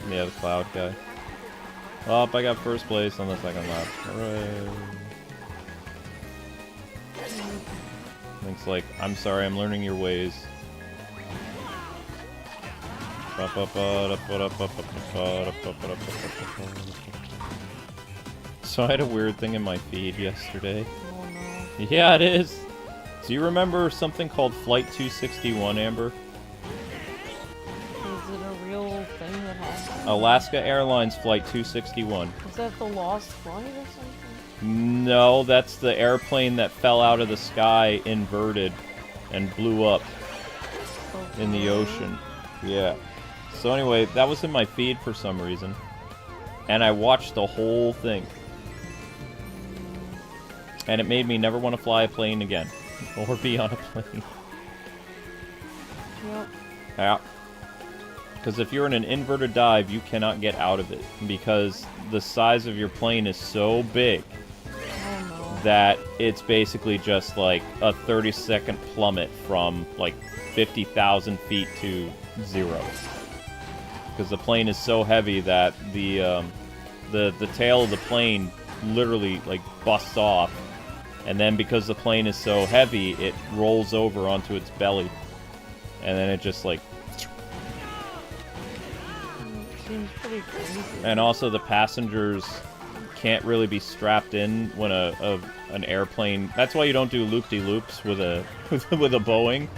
Yeah, the cloud guy. Oh, I got first place on the second lap. Hooray. Link's like, I'm sorry, I'm learning your ways. So I had a weird thing in my feed yesterday. Oh no. Yeah, it is. Do you remember something called Flight 261, Amber? Is it a real thing that happened? Alaska Airlines Flight 261. Is that the lost flight or something? No, that's the airplane that fell out of the sky inverted and blew up in the ocean. Yeah. So anyway, that was in my feed for some reason. And I watched the whole thing. And it made me never want to fly a plane again. Or be on a plane. Yep. Yeah. Because if you're in an inverted dive, you cannot get out of it. Because the size of your plane is so big that it's basically just like a 30-second plummet from like 50,000 feet to 0. Because the plane is so heavy that the tail of the plane literally like busts off, and then because the plane is so heavy, it rolls over onto its belly, and then it just like. Seems pretty crazy. And also the passengers can't really be strapped in when an airplane. That's why you don't do loop-de-loops with a with a Boeing,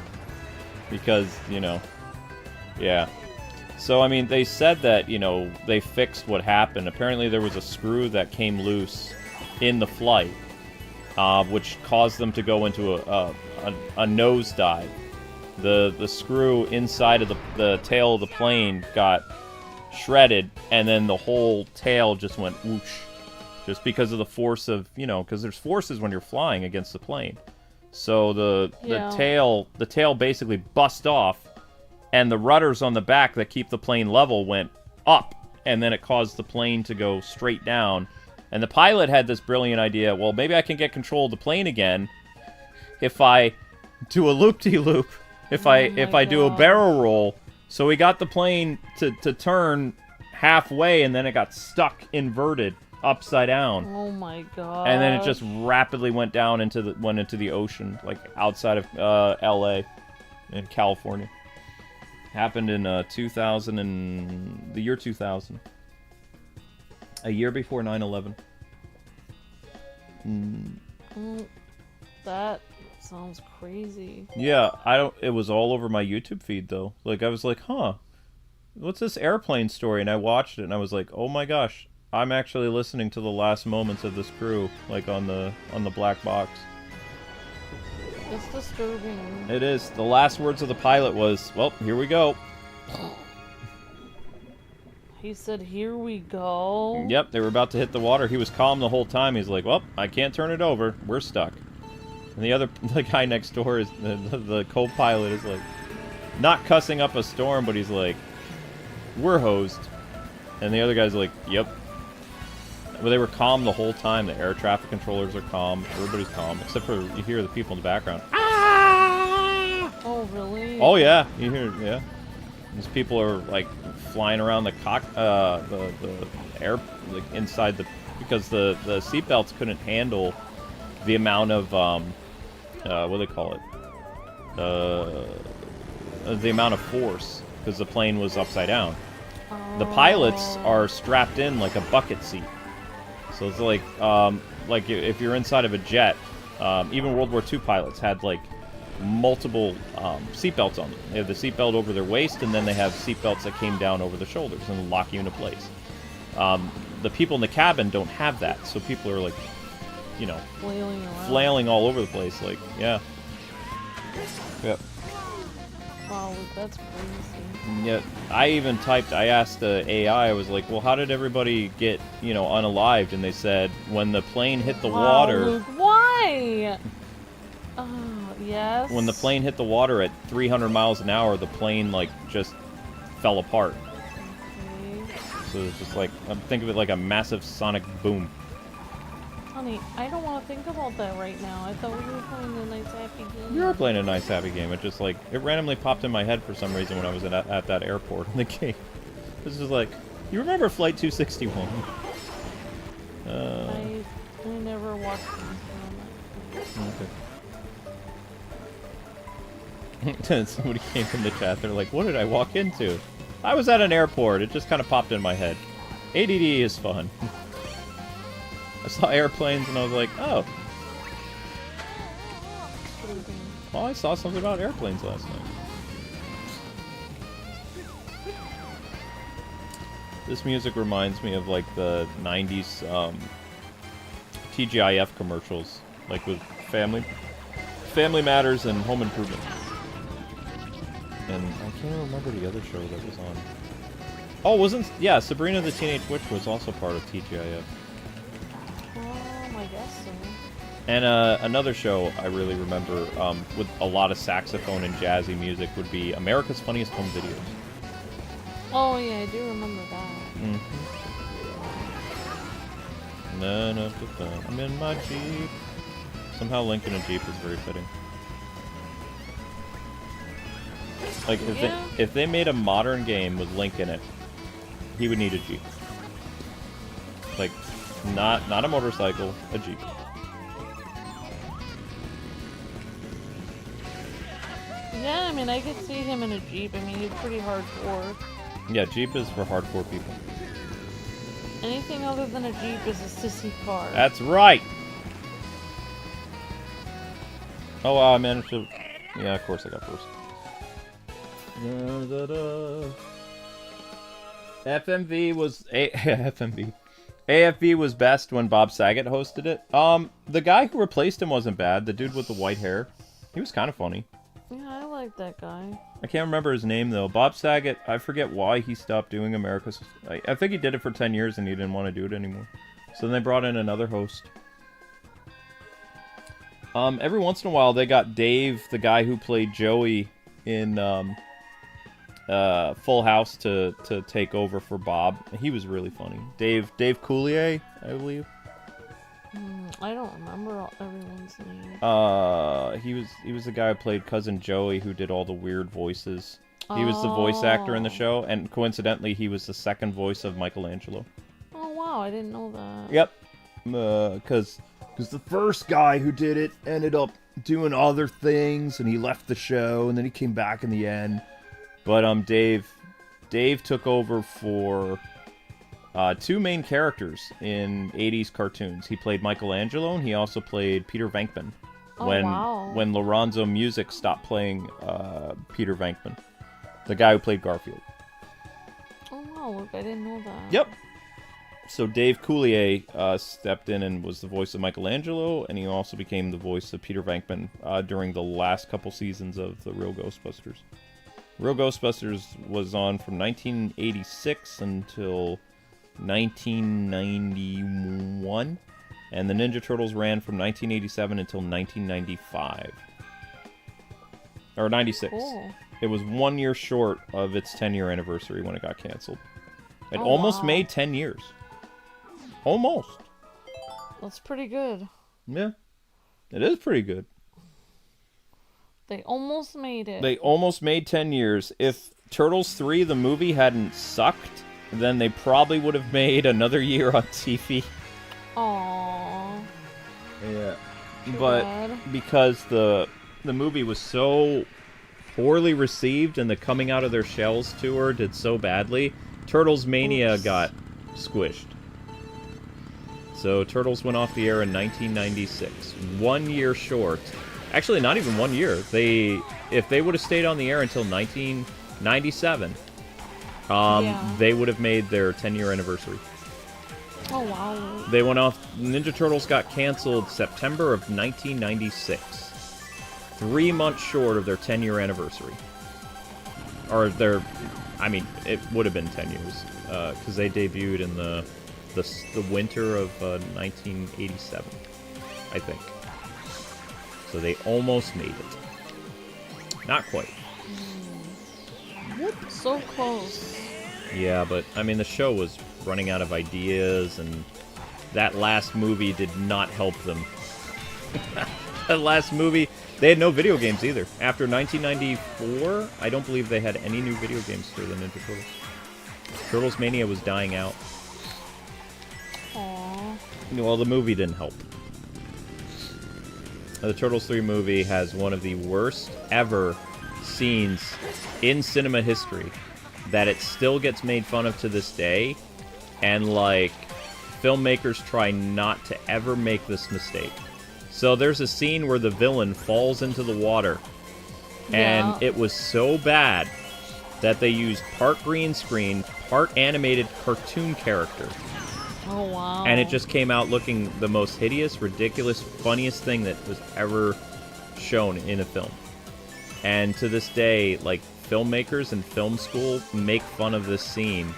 because yeah. So I mean, they said that they fixed what happened. Apparently, there was a screw that came loose in the flight, which caused them to go into a nosedive. The screw inside of the tail of the plane got shredded, and then the whole tail just went whoosh. Just because of the force of, because there's forces when you're flying against the plane. So the tail basically bust off, and the rudders on the back that keep the plane level went up, and then it caused the plane to go straight down. And the pilot had this brilliant idea, well, maybe I can get control of the plane again if I do a loop-de-loop, if I do a barrel roll. So he got the plane to turn halfway, and then it got stuck inverted upside down. Oh my god! And then it just rapidly went down into the ocean, like outside of L.A. in California. Happened in the year 2000, a year before 9/11. That sounds crazy. Yeah, it was all over my YouTube feed though. Like I was like, huh, what's this airplane story? And I watched it and I was like, oh my gosh, I'm actually listening to the last moments of this crew, like on the black box. It's disturbing. It is. The last words of the pilot was, well, here we go. He said, here we go. Yep, they were about to hit the water. He was calm the whole time. He's like, well, I can't turn it over. We're stuck. And the guy next door, is the co-pilot, is like, not cussing up a storm, but he's like, we're hosed. And the other guy's like, yep. But they were calm the whole time. The air traffic controllers are calm. Everybody's calm, except for you hear the people in the background. Ah! Oh, really? Oh yeah, you hear, yeah. These people are like flying around the air, like inside because the seatbelts couldn't handle the amount of what do they call it? The amount of force, because the plane was upside down. The pilots are strapped in like a bucket seat. So it's like if you're inside of a jet, even World War II pilots had like multiple seatbelts on them. They have the seatbelt over their waist, and then they have seatbelts that came down over the shoulders and lock you into place. The people in the cabin don't have that, so people are like, flailing all over the place. Like, yeah. Yep. Wow, that's crazy. Yeah, I asked the AI, I was like, well, how did everybody get, unalived? And they said, when the plane hit the water... Luke, why? Yes? When the plane hit the water at 300 miles an hour, the plane, like, just fell apart. Okay. So it's just like, think of it like a massive sonic boom. Honey, I don't want to think about that right now. I thought we were playing a nice happy game. You are playing a nice happy game. It just like it randomly popped in my head for some reason when I was at that airport in the game. This is like, you remember Flight 261? I never watched them. Okay. Somebody came from the chat. They're like, "What did I walk into?" I was at an airport. It just kind of popped in my head. ADD is fun. I saw airplanes and I was like, "Oh." Well, I saw something about airplanes last night. This music reminds me of like the 90s TGIF commercials, like with Family Matters and Home Improvement. And I can't remember the other show that was on. Oh, yeah, Sabrina the Teenage Witch was also part of TGIF. I guess so. And another show I really remember with a lot of saxophone and jazzy music would be America's Funniest Home Videos. Oh yeah, I do remember that. I'm in my Jeep. Somehow Lincoln and Jeep is very fitting. Like, if they made a modern game with Link in it, he would need a Jeep. Like, not a motorcycle, a Jeep. Yeah, I mean, I could see him in a Jeep. I mean, he's pretty hardcore. Yeah, Jeep is for hardcore people. Anything other than a Jeep is a sissy car. That's right! Oh, wow, I managed to... Yeah, of course I got first. FMV was... FMV. AFV was best when Bob Saget hosted it. The guy who replaced him wasn't bad. The dude with the white hair. He was kind of funny. Yeah, I like that guy. I can't remember his name, though. Bob Saget, I forget why he stopped doing America's... I think he did it for 10 years and he didn't want to do it anymore. So then they brought in another host. Every once in a while, they got Dave, the guy who played Joey in Full House, to take over for Bob. He was really funny. Dave Coulier, I believe. I don't remember everyone's name. He was the guy who played Cousin Joey, who did all the weird voices. He was the voice actor in the show, and coincidentally, he was the second voice of Michelangelo. Oh wow, I didn't know that. Yep. Because the first guy who did it ended up doing other things, and he left the show, and then he came back in the end. But Dave took over for two main characters in 80s cartoons. He played Michelangelo, and he also played Peter Venkman. When Lorenzo Music stopped playing Peter Venkman, the guy who played Garfield. Oh wow, look, I didn't know that. Yep. So Dave Coulier stepped in and was the voice of Michelangelo, and he also became the voice of Peter Venkman during the last couple seasons of The Real Ghostbusters. Real Ghostbusters was on from 1986 until 1991, and the Ninja Turtles ran from 1987 until 1995. Or 96. Cool. It was 1 year short of its 10-year anniversary when it got canceled. It almost made 10 years. Almost. That's pretty good. Yeah. It is pretty good. They almost made it. They almost made 10 years. If Turtles 3, the movie, hadn't sucked, then they probably would have made another year on TV. Aww. Yeah. Too But bad. because the movie was so poorly received and the Coming Out of Their Shells tour did so badly, Turtles Mania got squished. So Turtles went off the air in 1996. 1 year short. Actually, not even 1 year. If they would have stayed on the air until 1997, they would have made their 10-year anniversary. Oh, wow. They went off... Ninja Turtles got canceled September of 1996. 3 months short of their 10-year anniversary. Or their... I mean, it would have been 10 years. Because they debuted in the winter of 1987, I think. So they almost made it. Not quite. Yep, so close. Yeah, but, I mean, the show was running out of ideas, and that last movie did not help them. That last movie, they had no video games either. After 1994, I don't believe they had any new video games for the Ninja Turtles. Turtles Mania was dying out. Aww. Well, the movie didn't help. The Turtles 3 movie has one of the worst ever scenes in cinema history that it still gets made fun of to this day, and like filmmakers try not to ever make this mistake. So there's a scene where the villain falls into the water, and it was so bad that they used part green screen, part animated cartoon character. Oh, wow. And it just came out looking the most hideous, ridiculous, funniest thing that was ever shown in a film. And to this day, like, filmmakers in film school make fun of this scene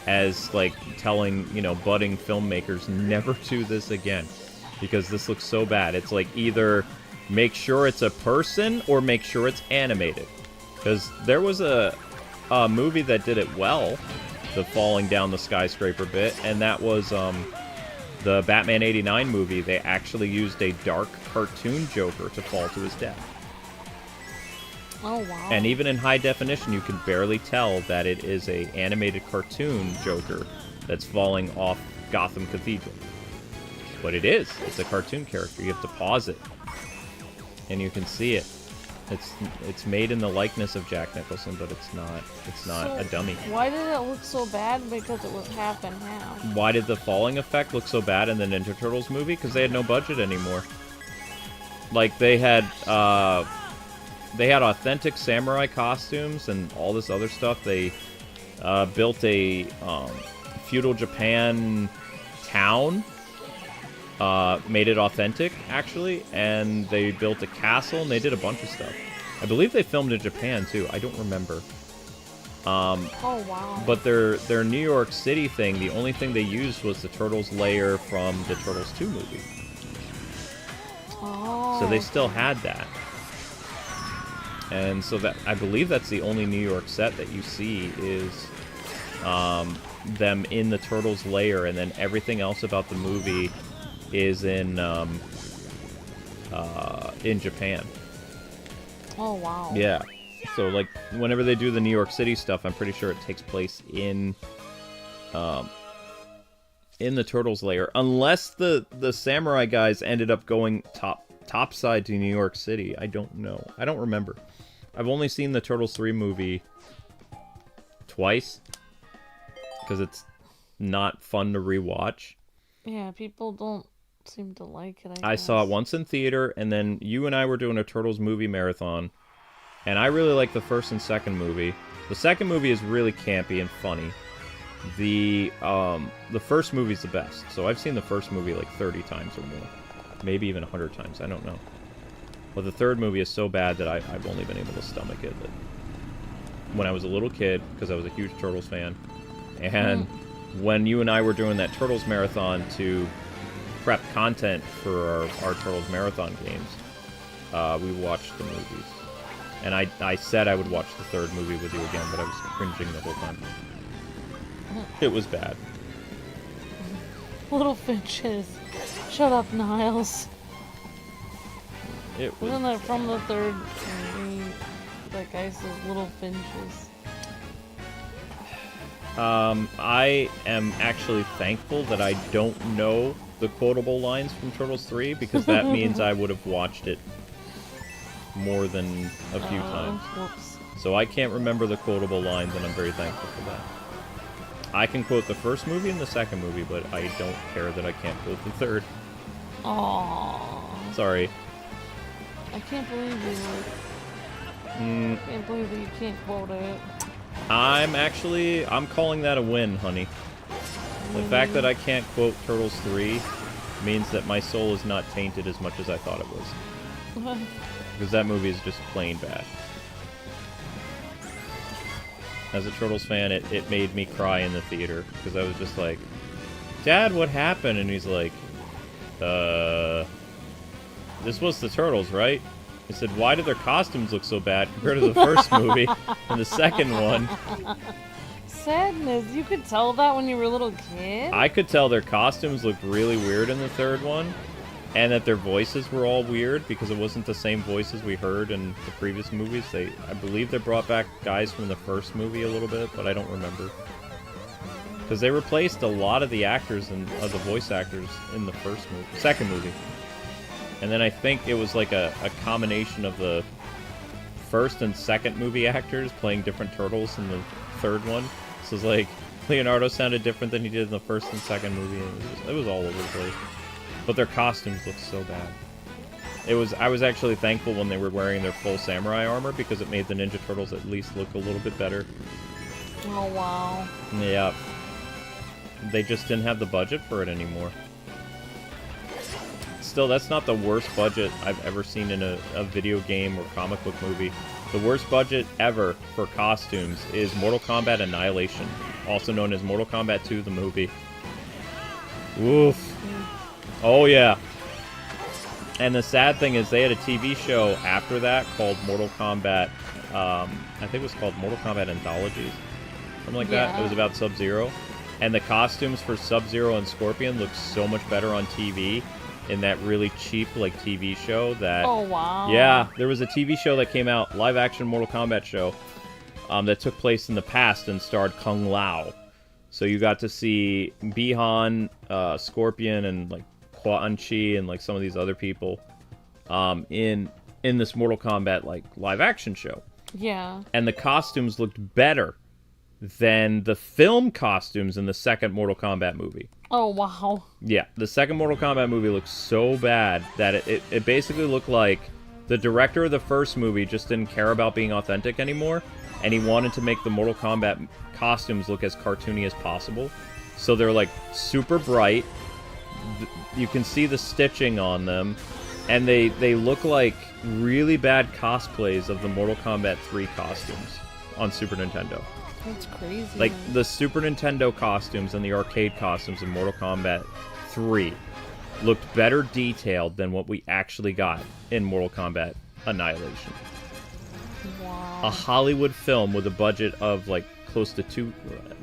as, like, telling, you know, budding filmmakers never do this again. Because this looks so bad. It's like either make sure it's a person or make sure it's animated. Because there was a movie that did it well, the falling down the skyscraper bit, and that was the Batman '89 movie. They actually used a dark cartoon Joker to fall to his death. Oh, wow. And even in high definition, you can barely tell that it is a animated cartoon Joker that's falling off Gotham Cathedral. But it is. It's a cartoon character. You have to pause it, and you can see it. It's made in the likeness of Jack Nicholson, but it's not So, a dummy. Why did it look so bad? Because it was half and half. Why did the falling effect look so bad in the Ninja Turtles movie? Because they had no budget anymore. Like, they had authentic samurai costumes and all this other stuff. They built a feudal Japan town, made it authentic, actually, and they built a castle, and they did a bunch of stuff. I believe they filmed in Japan, too. I don't remember. Oh, wow. But their New York City thing, the only thing they used was the Turtles lair from the Turtles 2 movie. Oh. So they still had that. And so that, I believe that's the only New York set that you see is them in the Turtles lair, and then everything else about the movie is in Japan. Oh, wow. Yeah. So, like, whenever they do the New York City stuff, I'm pretty sure it takes place in the Turtles lair, unless the samurai guys ended up going topside to New York City. I don't know. I don't remember. I've only seen the Turtles 3 movie twice, because it's not fun to rewatch. Yeah, people don't seem to like it, I saw it once in theater, and then you and I were doing a Turtles movie marathon, and I really like the first and second movie. The second movie is really campy and funny. The first movie's the best, so I've seen the first movie like 30 times or more. Maybe even 100 times, I don't know. But the third movie is so bad that I've only been able to stomach it. But when I was a little kid, because I was a huge Turtles fan, and when you and I were doing that Turtles marathon to prep content for our Turtles marathon games, we watched the movies. And I said I would watch the third movie with you again, but I was cringing the whole time. It was bad. Little finches. Shut up, Niles. It was... Isn't that from the third movie? That guy says little finches. I am actually thankful that I don't know the quotable lines from Turtles 3, because that means I would have watched it more than a few times. Whoops. So I can't remember the quotable lines, and I'm very thankful for that. I can quote the first movie and the second movie, but I don't care that I can't quote the third. Aww. Sorry. I can't believe you. I can't believe that you can't quote it. I'm calling that a win, honey. The fact that I can't quote Turtles 3 means that my soul is not tainted as much as I thought it was. Because that movie is just plain bad. As a Turtles fan, it made me cry in the theater, because I was just like, Dad, what happened? And he's like, this was the Turtles, right? I said, why do their costumes look so bad compared to the first movie and the second one? sadness. You could tell that when you were a little kid? I could tell their costumes looked really weird in the third one, and that their voices were all weird because it wasn't the same voices we heard in the previous movies. I believe they brought back guys from the first movie a little bit, but I don't remember. Because they replaced a lot of the actors and the voice actors in the second movie. And then I think it was like a combination of the first and second movie actors playing different turtles in the third one. So it's like Leonardo sounded different than he did in the first and second movie. And it was all over the place. But their costumes looked so bad. I was actually thankful when they were wearing their full samurai armor because it made the Ninja Turtles at least look a little bit better. Oh, wow. Yeah. They just didn't have the budget for it anymore. Still, that's not the worst budget I've ever seen in a video game or comic book movie. The worst budget ever for costumes is Mortal Kombat Annihilation, also known as Mortal Kombat 2, the movie. Oof. Oh, yeah. And the sad thing is they had a TV show after that called Mortal Kombat, I think it was called Mortal Kombat Anthologies, something like that. It was about Sub-Zero. And the costumes for Sub-Zero and Scorpion look so much better on TV in that really cheap, like, TV show that... Oh, wow. Yeah, there was a TV show that came out, live-action Mortal Kombat show, that took place in the past and starred Kung Lao. So you got to see Bihan, Scorpion, and, like, Quan Chi, and, like, some of these other people in this Mortal Kombat, like, live-action show. Yeah. And the costumes looked better than the film costumes in the second Mortal Kombat movie. Oh, wow. Yeah, the second Mortal Kombat movie looked so bad that it basically looked like the director of the first movie just didn't care about being authentic anymore, and he wanted to make the Mortal Kombat costumes look as cartoony as possible. So they're, like, super bright. You can see the stitching on them, and they look like really bad cosplays of the Mortal Kombat 3 costumes on Super Nintendo. That's crazy. Like, the Super Nintendo costumes and the arcade costumes in Mortal Kombat 3 looked better detailed than what we actually got in Mortal Kombat Annihilation. Wow. A Hollywood film with a budget of, like, close to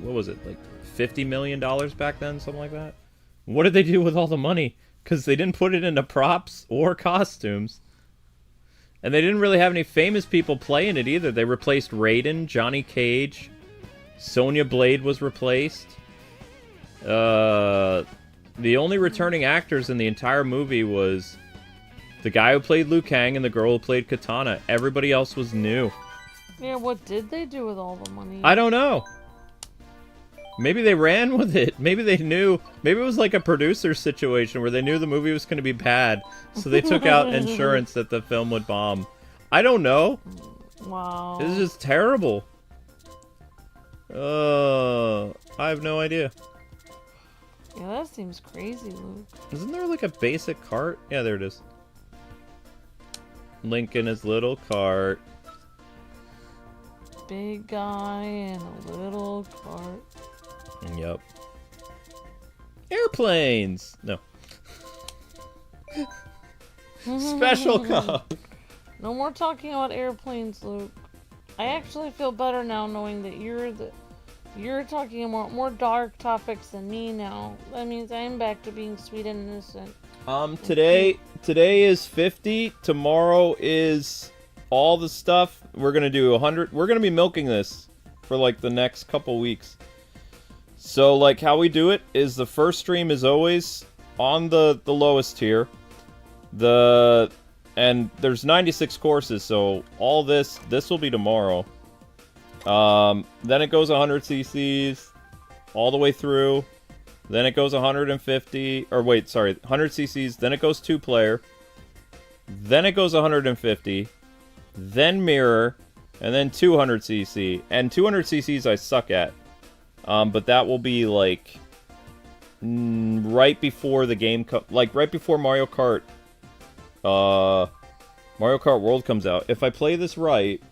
what was it, like $50 million back then, something like that? What did they do with all the money? Because they didn't put it into props or costumes. And they didn't really have any famous people playing it either. They replaced Raiden, Johnny Cage, Sonya Blade was replaced. The only returning actors in the entire movie was the guy who played Liu Kang and the girl who played Katana. Everybody else was new. Yeah, what did they do with all the money? I don't know. Maybe they ran with it. Maybe they knew. Maybe it was like a producer situation where they knew the movie was going to be bad, so they took out insurance that the film would bomb. I don't know. Wow. This is just terrible. I have no idea. Yeah, that seems crazy, Luke. Isn't there like a basic cart? Yeah, there it is. Link in his little cart. Big guy in a little cart. Yep. Airplanes! No. Special Cup! No more talking about airplanes, Luke. I actually feel better now knowing that you're talking about more dark topics than me now. That means I'm back to being sweet and innocent. Today is 50. Tomorrow is all the stuff. We're gonna do 100. We're gonna be milking this for like the next couple weeks. So like how we do it is the first stream is always on the lowest tier. And there's 96 courses, so all this will be tomorrow. Then it goes 100 cc's all the way through. Then it goes 150, or wait, sorry, 100 cc's. Then it goes 2-player. Then it goes 150. Then mirror, and then 200 cc. And 200 cc's I suck at. But that will be like right before the game, like right before Mario Kart World comes out. If I play this right,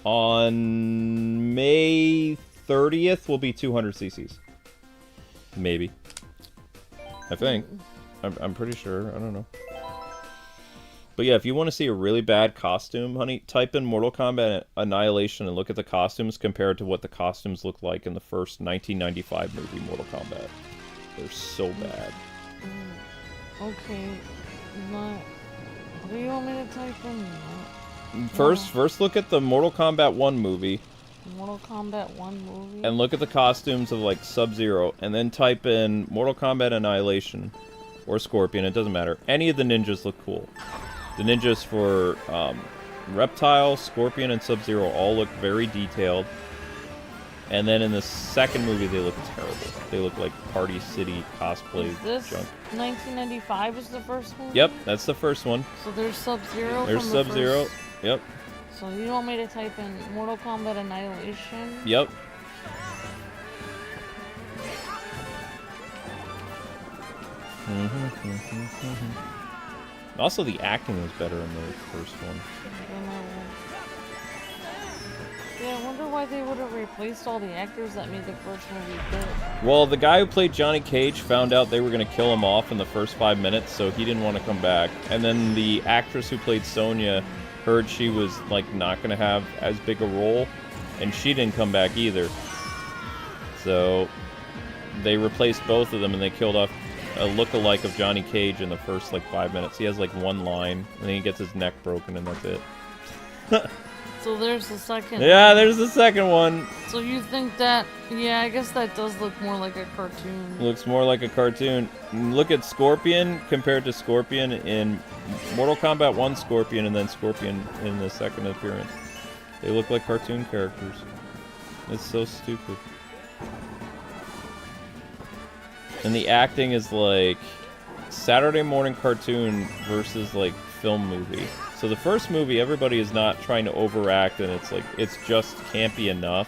on May 30th will be 200 cc's. Maybe. I think. I'm pretty sure. I don't know. But yeah, if you want to see a really bad costume, honey, type in Mortal Kombat Annihilation and look at the costumes compared to what the costumes look like in the first 1995 movie Mortal Kombat. They're so bad. Okay. What do you want me to type in? First look at the Mortal Kombat 1 movie. Mortal Kombat 1 movie? And look at the costumes of, like, Sub-Zero. And then type in Mortal Kombat Annihilation. Or Scorpion, it doesn't matter. Any of the ninjas look cool. The ninjas for Reptile, Scorpion, and Sub-Zero all look very detailed. And then in the second movie, they look terrible. They look like Party City cosplay junk. 1995 is the first one? Yep, that's the first one. So there's Sub-Zero. There's Sub-Zero. Yep. So you want me to type in Mortal Kombat Annihilation? Yep. Also, the acting was better in the first one. Yeah, I wonder why they would have replaced all the actors that made the first movie good. Well, the guy who played Johnny Cage found out they were going to kill him off in the first 5 minutes, so he didn't want to come back. And then the actress who played Sonya heard she was, like, not going to have as big a role, and she didn't come back either. So they replaced both of them, and they killed off a look-alike of Johnny Cage in the first, like, 5 minutes. He has, like, one line, and then he gets his neck broken, and that's it. So there's the second. Yeah, there's the second one. So you think that... Yeah, I guess that does look more like a cartoon. Looks more like a cartoon. Look at Scorpion compared to Scorpion in Mortal Kombat 1 Scorpion, and then Scorpion in the second appearance. They look like cartoon characters. It's so stupid. And the acting is like Saturday morning cartoon versus like film movie. So the first movie, everybody is not trying to overact, and it's like, it's just campy enough.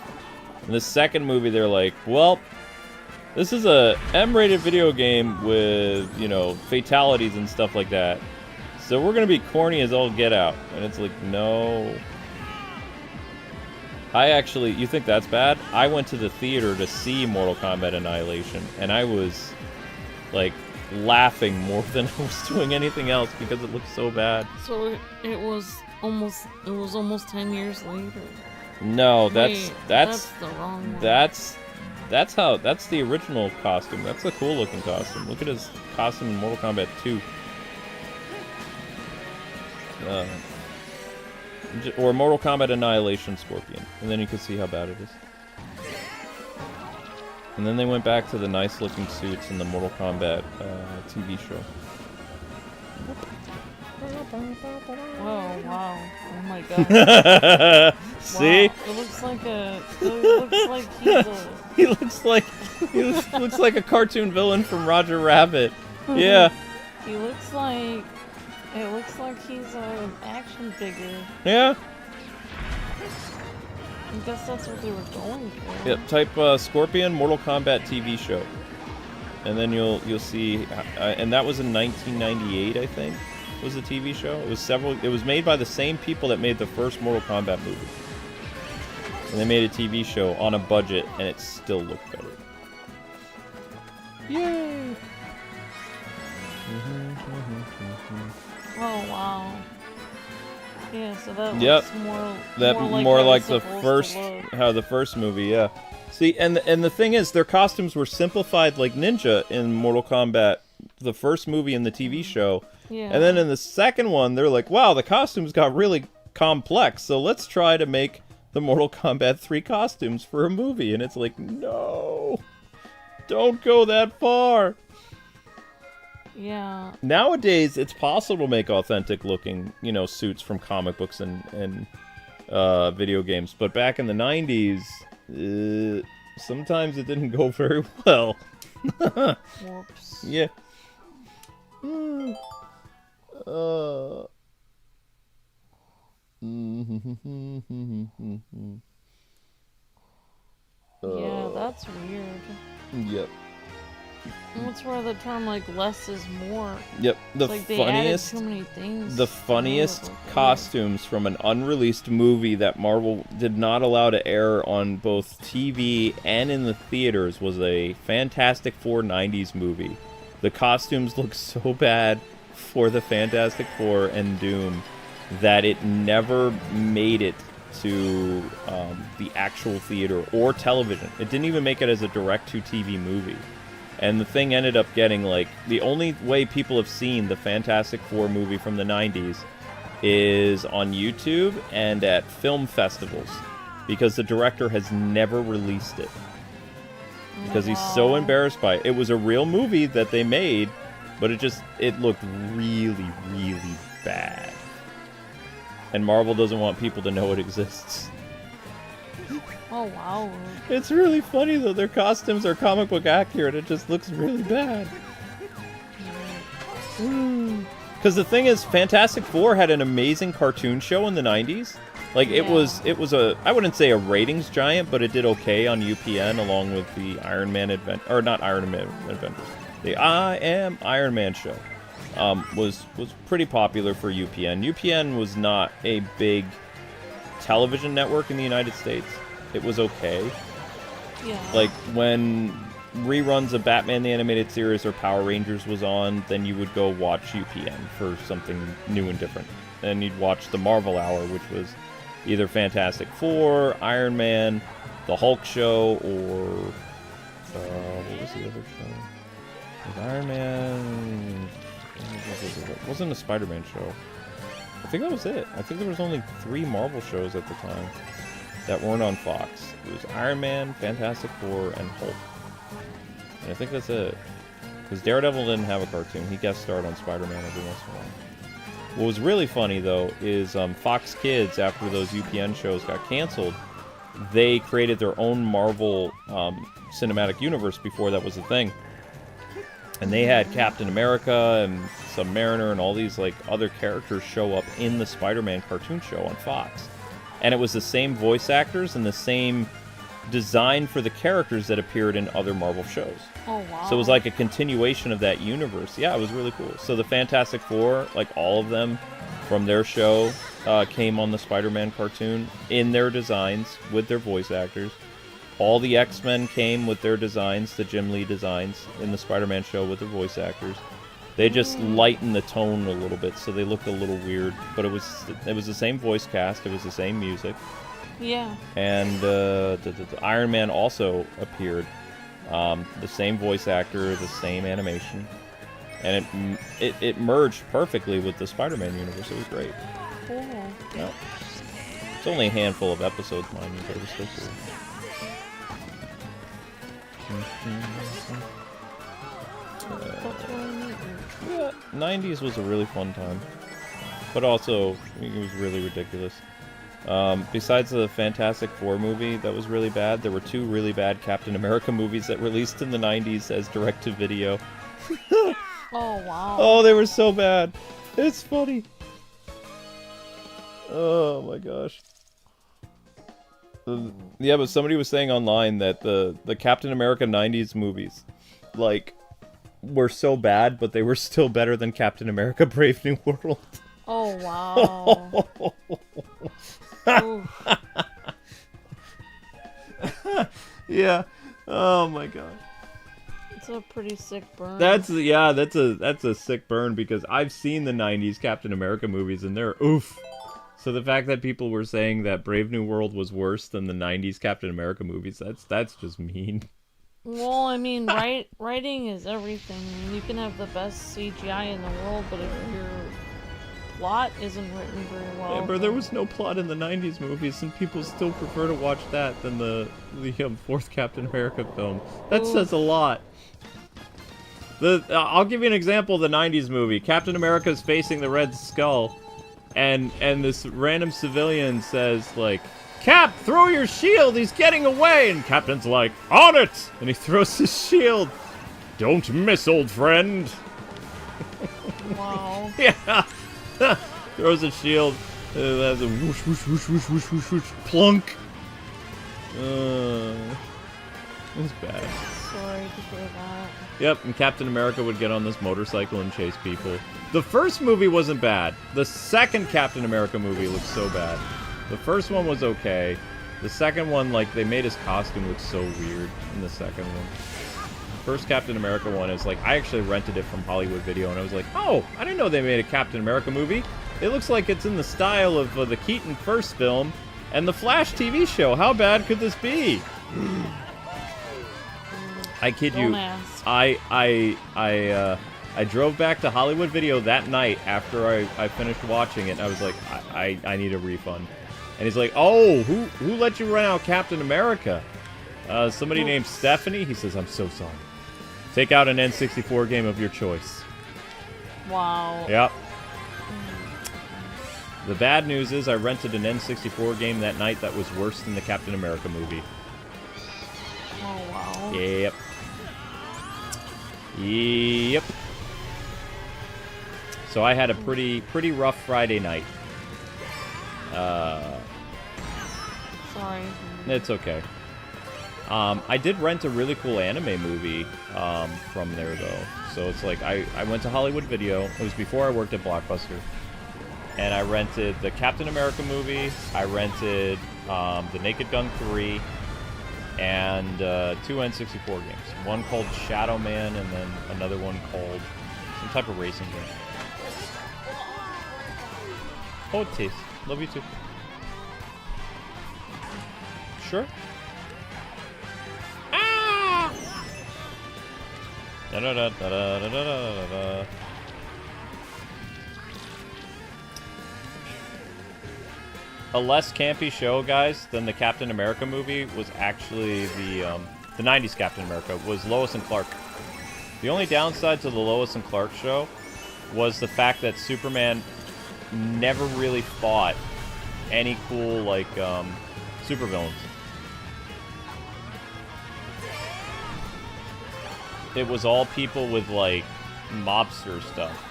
In the second movie, they're like, well, this is a M-rated video game with, you know, fatalities and stuff like that. So we're gonna be corny as all get out. And it's like, no. I actually, you think that's bad? I went to the theater to see Mortal Kombat Annihilation, and I was, like, laughing more than I was doing anything else because it looked so bad. So it was almost 10 years later. No, Wait, that's the wrong one. That's the original costume. That's a cool looking costume. Look at his costume in Mortal Kombat 2. Or Mortal Kombat Annihilation Scorpion. And then you can see how bad it is. And then they went back to the nice looking suits in the Mortal Kombat TV show. Oh wow! Oh my god! See? Wow. It looks like He looks like a cartoon villain from Roger Rabbit. Yeah. He looks like. It looks like he's an action figure. Yeah. I guess that's what they were going for. Yep. Type Scorpion Mortal Kombat TV show, and then you'll see. And that was in 1998, I think. Was the TV show? It was several. It was made by the same people that made the first Mortal Kombat movie, and they made a TV show on a budget, and it still looked better. Yay! Oh wow! Yeah, so that Yep. looks more like it's the supposed first, to look. how the first movie, yeah. See, and the thing is, their costumes were simplified like Ninja in Mortal Kombat, the first movie and the TV show. Yeah. And then in the second one, they're like, wow, the costumes got really complex, so let's try to make the Mortal Kombat 3 costumes for a movie. And it's like, no, don't go that far. Yeah. Nowadays, it's possible to make authentic looking, you know, suits from comic books and video games. But back in the 90s, sometimes it didn't go very well. Whoops. Yeah. Yeah, that's weird. Yep. That's where the term like less is more. Yep. The Like they funniest. added too many things. The funniest to it, like, costumes from an unreleased movie that Marvel did not allow to air on both TV and in the theaters was a Fantastic Four 90s movie. The costumes look so bad. for the Fantastic Four and Doom that it never made it to the actual theater or television. It didn't even make it as a direct-to-TV movie. And the thing ended up getting, like, the only way people have seen the Fantastic Four movie from the 90s is on YouTube and at film festivals, because the director has never released it. Because he's so embarrassed by it. It was a real movie that they made, but it looked really, really bad. And Marvel doesn't want people to know it exists. Oh, wow. It's really funny, though. Their costumes are comic book accurate. It just looks really bad. Because the thing is, Fantastic Four had an amazing cartoon show in the 90s. Like, it was I wouldn't say a ratings giant, but it did okay on UPN along with the Iron Man Adventure, or not Iron Man Adventures. The I Am Iron Man show was pretty popular for UPN. UPN was not a big television network in the United States. It was okay. Yeah. Like, when reruns of Batman the Animated Series or Power Rangers was on, then you would go watch UPN for something new and different. And you'd watch the Marvel Hour, which was either Fantastic Four, Iron Man, the Hulk show, or what was the other show? It was Iron Man. It wasn't a Spider-Man show. I think that was it. I think there was only 3 Marvel shows at the time that weren't on Fox. It was Iron Man, Fantastic Four, and Hulk. And I think that's it. Because Daredevil didn't have a cartoon. He guest starred on Spider-Man every once in a while. What was really funny, though, is Fox Kids, after those UPN shows got canceled, they created their own Marvel cinematic universe before that was a thing. And they had Captain America and Submariner and all these like other characters show up in the Spider-Man cartoon show on Fox. And it was the same voice actors and the same design for the characters that appeared in other Marvel shows. Oh, wow. So it was like a continuation of that universe. Yeah, it was really cool. So the Fantastic Four, like all of them from their show, came on the Spider-Man cartoon in their designs with their voice actors. All the X-Men came with their designs, the Jim Lee designs, in the Spider-Man show with their voice actors. They just lightened the tone a little bit, so they looked a little weird. But it was the same voice cast, it was the same music. Yeah. And the Iron Man also appeared. The same voice actor, the same animation. And it merged perfectly with the Spider-Man universe. It was great. Cool. Yep. It's only a handful of episodes, mind you, but it was still cool. Yeah, 90s was a really fun time. But also, it was really ridiculous. Besides the Fantastic Four movie that was really bad, there were 2 really bad Captain America movies that released in the 90s as direct-to-video. Oh, wow. Oh, they were so bad. It's funny. Oh, my gosh. Yeah, but somebody was saying online that the Captain America 90s movies, like, were so bad, but they were still better than Captain America Brave New World. Oh, wow. Yeah. Oh my god. It's a pretty sick burn. That's a sick burn, because I've seen the 90s Captain America movies and they're oof. So the fact that people were saying that Brave New World was worse than the 90s Captain America movies, that's just mean. Well, I mean, writing is everything. I mean, you can have the best CGI in the world, but if your plot isn't written very well... Yeah, but there was no plot in the 90s movies, and people still prefer to watch that than the 4th Captain America film. That says a lot. I'll give you an example of the 90s movie. Captain America's facing the Red Skull, and this random civilian says, like, "Cap, throw your shield, he's getting away!" And Captain's like, "On it!" And he throws his shield. "Don't miss, old friend." Wow. Yeah. Throws a shield. It has a whoosh, whoosh, whoosh, whoosh, whoosh, whoosh, whoosh, plunk. It's bad. Sorry to hear that. Yep, and Captain America would get on this motorcycle and chase people. The first movie wasn't bad. The second Captain America movie looked so bad. The first one was okay. The second one, like, they made his costume look so weird in the second one. first Captain America one is like, I actually rented it from Hollywood Video, and I was like, oh, I didn't know they made a Captain America movie. It looks like it's in the style of the Keaton first film and the Flash TV show. How bad could this be? I kid you. I drove back to Hollywood Video that night after I finished watching it, and I was like, I need a refund. And he's like, oh, who let you rent out Captain America? Somebody named Stephanie. He says, I'm so sorry. Take out an N64 game of your choice. Wow. Yep. The bad news is I rented an N64 game that night that was worse than the Captain America movie. Oh, wow. Yep. Yep. So I had a pretty rough Friday night. Sorry. It's okay. I did rent a really cool anime movie from there, though. So it's like, I went to Hollywood Video. It was before I worked at Blockbuster. And I rented the Captain America movie. I rented the Naked Gun 3. And 2 N64 games. One called Shadow Man, and then another one called some type of racing game. Oh, Taste. Love you too. Sure. Ah! Da da da da da da da da. A less campy show, guys, than the Captain America movie was actually the 90s Captain America, was Lois and Clark. The only downside to the Lois and Clark show was the fact that Superman never really fought any cool, like, supervillains. It was all people with, like, mobster stuff.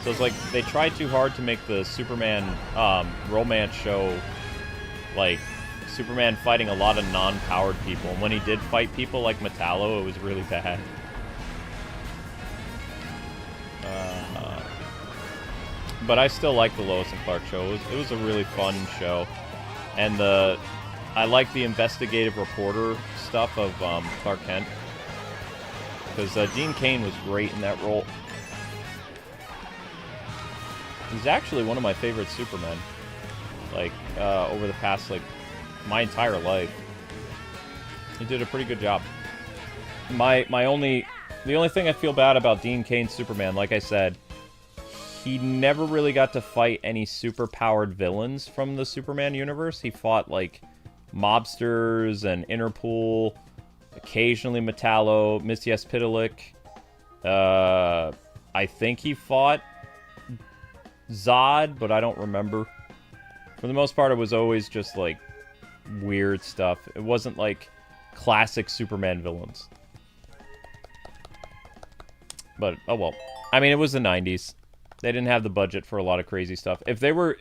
So it's like, they tried too hard to make the Superman romance show, like, Superman fighting a lot of non-powered people. And when he did fight people like Metallo, it was really bad. But I still like the Lois and Clark show. It was a really fun show. And I like the investigative reporter stuff of Clark Kent. Because Dean Cain was great in that role. He's actually one of my favorite Supermen. Like, over the past, like, my entire life. He did a pretty good job. The only thing I feel bad about Dean Cain's Superman, like I said, he never really got to fight any super-powered villains from the Superman universe. He fought, like, mobsters and Interpol, occasionally Metallo, Misty Spitalik. I think he fought Zod, but I don't remember. For the most part, it was always just, like, weird stuff. It wasn't, like, classic Superman villains. But, oh well. I mean, it was the 90s. They didn't have the budget for a lot of crazy stuff. If they were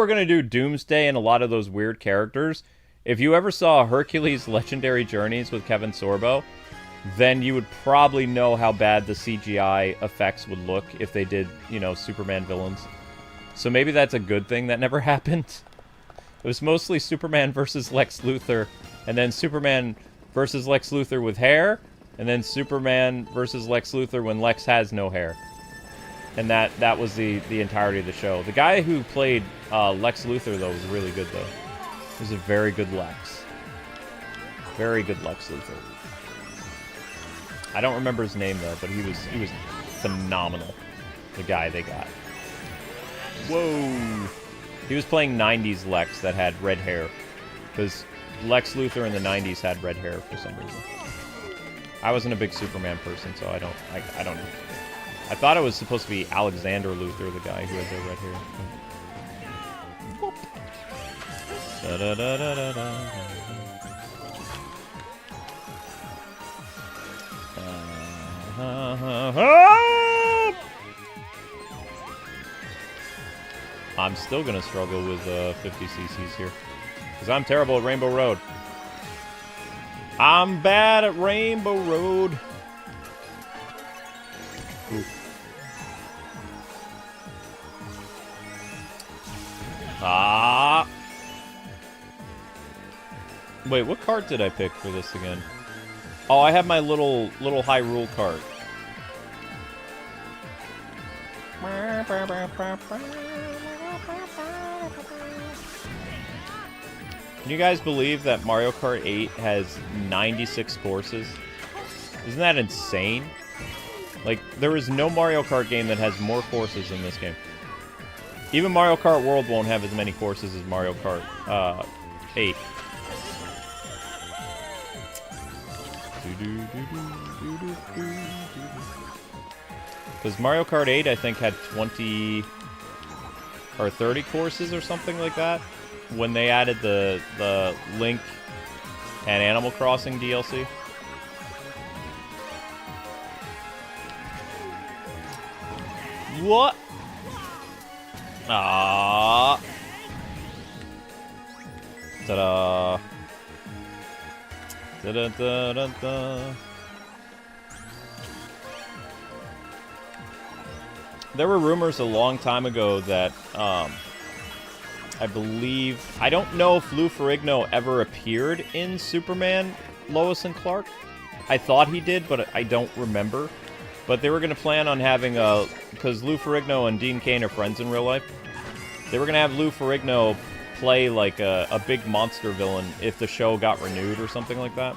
going to do Doomsday and a lot of those weird characters, if you ever saw Hercules Legendary Journeys with Kevin Sorbo, then you would probably know how bad the CGI effects would look if they did, you know, Superman villains. So maybe that's a good thing that never happened. It was mostly Superman versus Lex Luthor, and then Superman versus Lex Luthor with hair, and then Superman versus Lex Luthor when Lex has no hair. And that was the entirety of the show. The guy who played Lex Luthor, though, was really good, though. He was a very good Lex. Very good Lex Luthor. I don't remember his name, though, but he was phenomenal. The guy they got. Whoa! He was playing 90s Lex that had red hair. Because Lex Luthor in the 90s had red hair for some reason. I wasn't a big Superman person, so I don't know. I thought it was supposed to be Alexander Luthor, the guy who had the red hair. I'm still gonna struggle with 50 cc's here. Because I'm terrible at Rainbow Road. I'm bad at Rainbow Road. Ooh. Wait, what cart did I pick for this again? Oh, I have my little Hyrule cart. Can you guys believe that Mario Kart 8 has 96 courses? Isn't that insane? Like, there is no Mario Kart game that has more courses than this game. Even Mario Kart World won't have as many courses as Mario Kart 8. Because Mario Kart 8, I think, had 20 or 30 courses or something like that when they added the Link and Animal Crossing DLC. What? Ah. Ta-da. Da-da-da-da-da. There were rumors a long time ago that, I believe... I don't know if Lou Ferrigno ever appeared in Superman, Lois and Clark. I thought he did, but I don't remember. But they were going to plan on having a... Because Lou Ferrigno and Dean Cain are friends in real life. They were going to have Lou Ferrigno play like a big monster villain if the show got renewed or something like that.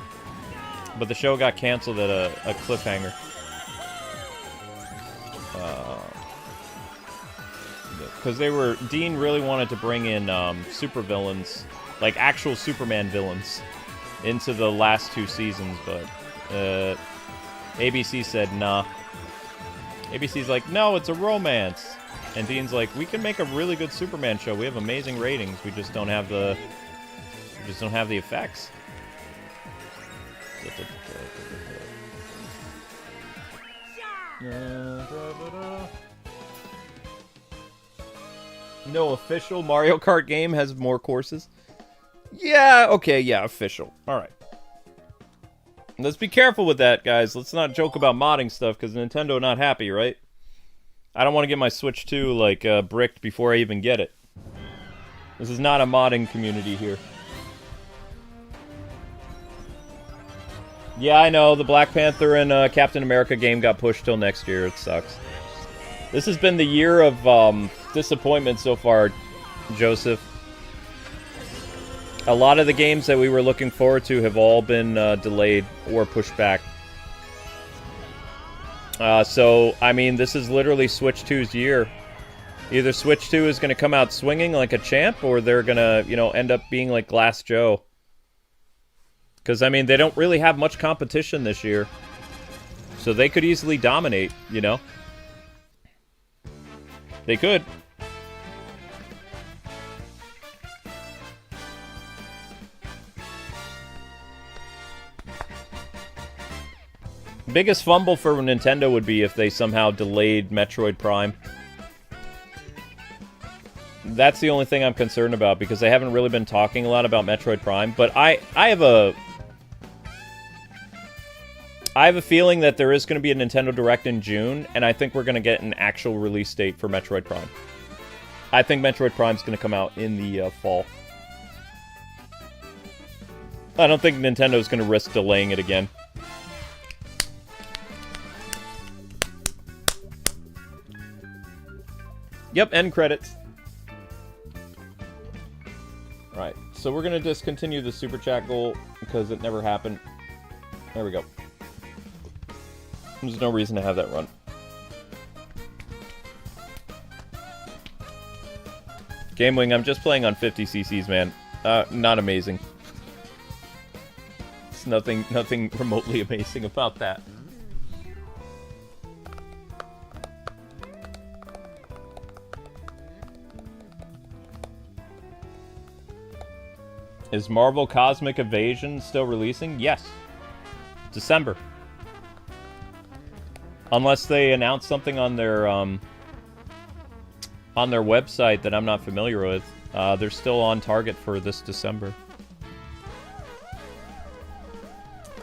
But the show got canceled at a cliffhanger. Because Dean really wanted to bring in super villains, like actual Superman villains, into the last 2 seasons, but ABC said nah. ABC's like, no, it's a romance. And Dean's like, we can make a really good Superman show. We have amazing ratings. We just don't have the effects. No official Mario Kart game has more courses? Yeah, okay, yeah, official. Alright. Let's be careful with that, guys. Let's not joke about modding stuff, because Nintendo not happy, right? I don't want to get my Switch 2, like, bricked before I even get it. This is not a modding community here. Yeah, I know, the Black Panther and Captain America game got pushed till next year. It sucks. This has been the year of disappointment so far, Joseph. A lot of the games that we were looking forward to have all been delayed or pushed back. So, I mean, this is literally Switch 2's year. Either Switch 2 is going to come out swinging like a champ, or they're going to, you know, end up being like Glass Joe. Because, I mean, they don't really have much competition this year. So they could easily dominate, you know? They could. Biggest fumble for Nintendo would be if they somehow delayed Metroid Prime. That's the only thing I'm concerned about, because they haven't really been talking a lot about Metroid Prime. But I have a feeling that there is going to be a Nintendo Direct in June, and I think we're going to get an actual release date for Metroid Prime. I think Metroid Prime's going to come out in the fall. I don't think Nintendo's going to risk delaying it again. Yep, end credits. Right, so we're going to discontinue the Super Chat goal because it never happened. There we go. There's no reason to have that run. GameWing, I'm just playing on 50 cc's, man. Not amazing. It's nothing remotely amazing about that. Is Marvel Cosmic Evasion still releasing? Yes. December. Unless they announce something on their website that I'm not familiar with. They're still on target for this December.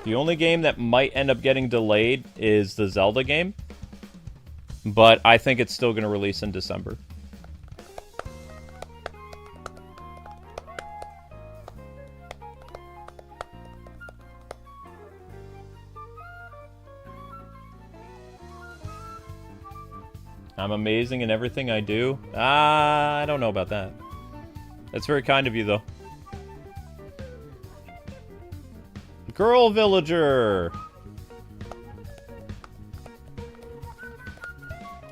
The only game that might end up getting delayed is the Zelda game. But I think it's still going to release in December. I'm amazing in everything I do. I don't know about that. That's very kind of you, though. Girl Villager!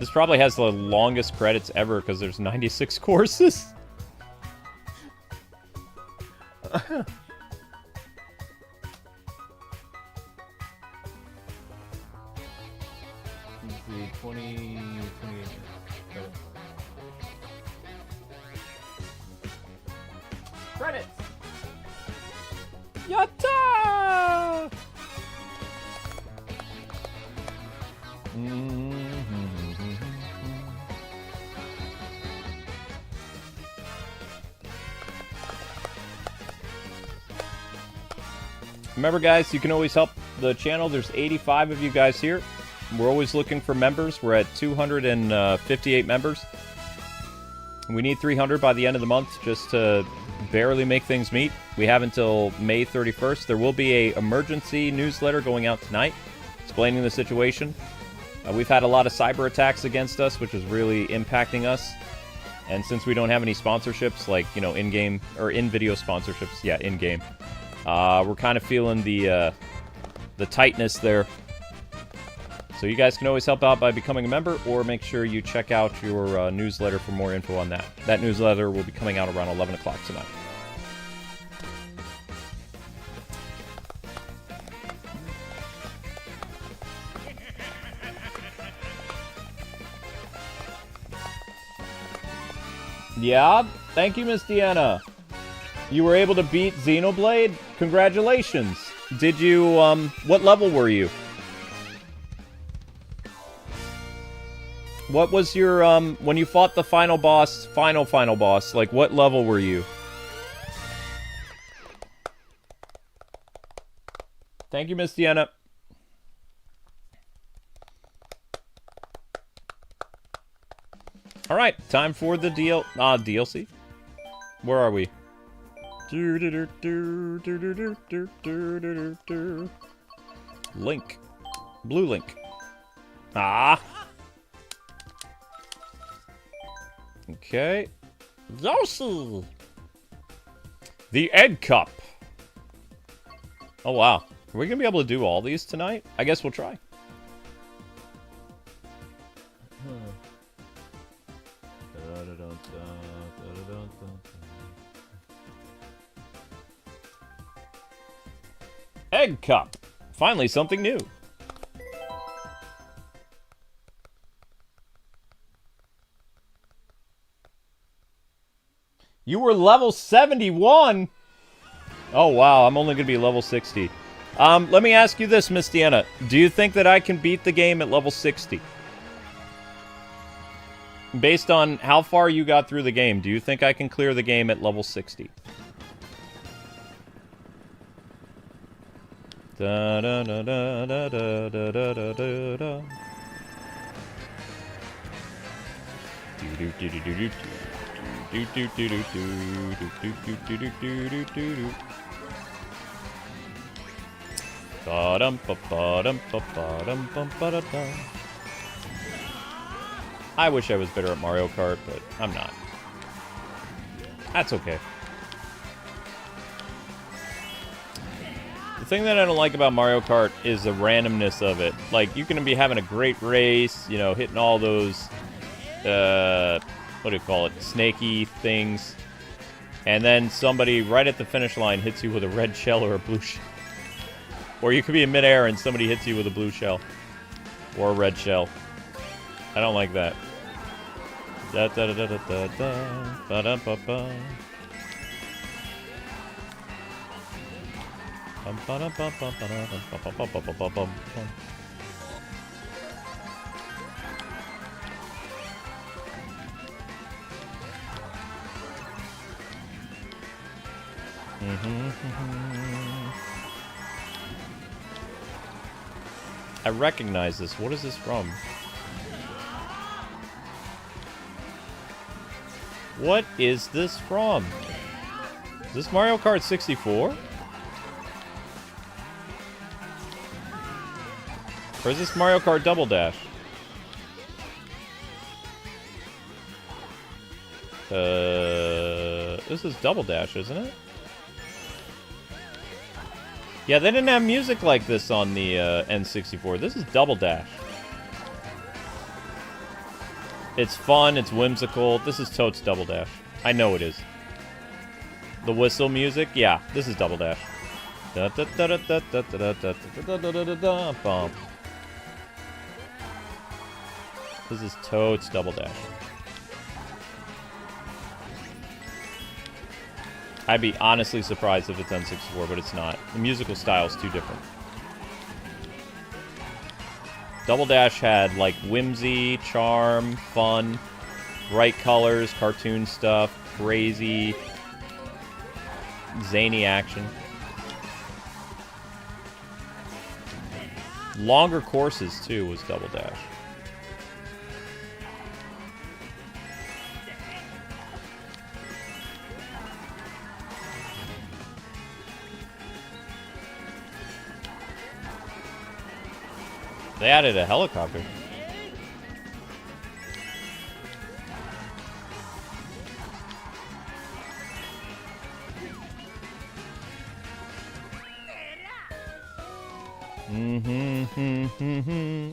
This probably has the longest credits ever because there's 96 courses. Let's see, 20, 28. Credits! Yatta! Remember, guys, you can always help the channel. There's 85 of you guys here. We're always looking for members. We're at 258 members. We need 300 by the end of the month just to barely make things meet. We have until May 31st. There will be a emergency newsletter going out tonight explaining the situation. We've had a lot of cyber attacks against us, which is really impacting us. And since we don't have any sponsorships, like, you know, in-game, or in-video sponsorships, yeah, in-game, we're kind of feeling the tightness there. So you guys can always help out by becoming a member, or make sure you check out your newsletter for more info on that. That newsletter will be coming out around 11 o'clock tonight. Yeah, thank you, Miss Deanna. You were able to beat Xenoblade? Congratulations. Did you, what level were you? What was your, when you fought the final boss, final boss, like, what level were you? Thank you, Miss Deanna. Alright, time for the DLC. Where are we? Link. Blue Link. Ah! Okay. Yoshi! The Egg Cup. Oh, wow. Are we going to be able to do all these tonight? I guess we'll try. Egg Cup. Finally, something new. You were level 71? Oh, wow. I'm only going to be level 60. Let me ask you this, Miss Deanna. Do you think that I can beat the game at level 60? Based on how far you got through the game, do you think I can clear the game at level 60? Da da da da da da da da da da da. Do do do do do do do do do do do do do do do do do do. Ba dum ba ba dum ba ba dum ba ba da da. I wish I was better at Mario Kart, but I'm not. That's okay. The thing that I don't like about Mario Kart is the randomness of it. Like, you can be having a great race, you know, hitting all those, what do you call it, snaky things, and then somebody right at the finish line hits you with a red shell or a blue shell. Or you could be in midair and somebody hits you with a blue shell. Or a red shell. I don't like that. Da da da da da da da ba da ba ba. Bum ba da ba ba ba da ba ba ba ba ba ba bum. I recognize this. What is this from? What is this from? Is this Mario Kart 64? Or is this Mario Kart Double Dash? This is Double Dash, isn't it? Yeah, they didn't have music like this on the N64. This is Double Dash. It's fun, it's whimsical. This is Toad's Double Dash. I know it is. The whistle music? Yeah, this is Double Dash. Bump. This is Toad's Double Dash. I'd be honestly surprised if it's N64, but it's not. The musical style is too different. Double Dash had, like, whimsy, charm, fun, bright colors, cartoon stuff, crazy, zany action. Longer courses, too, was Double Dash. They added a helicopter.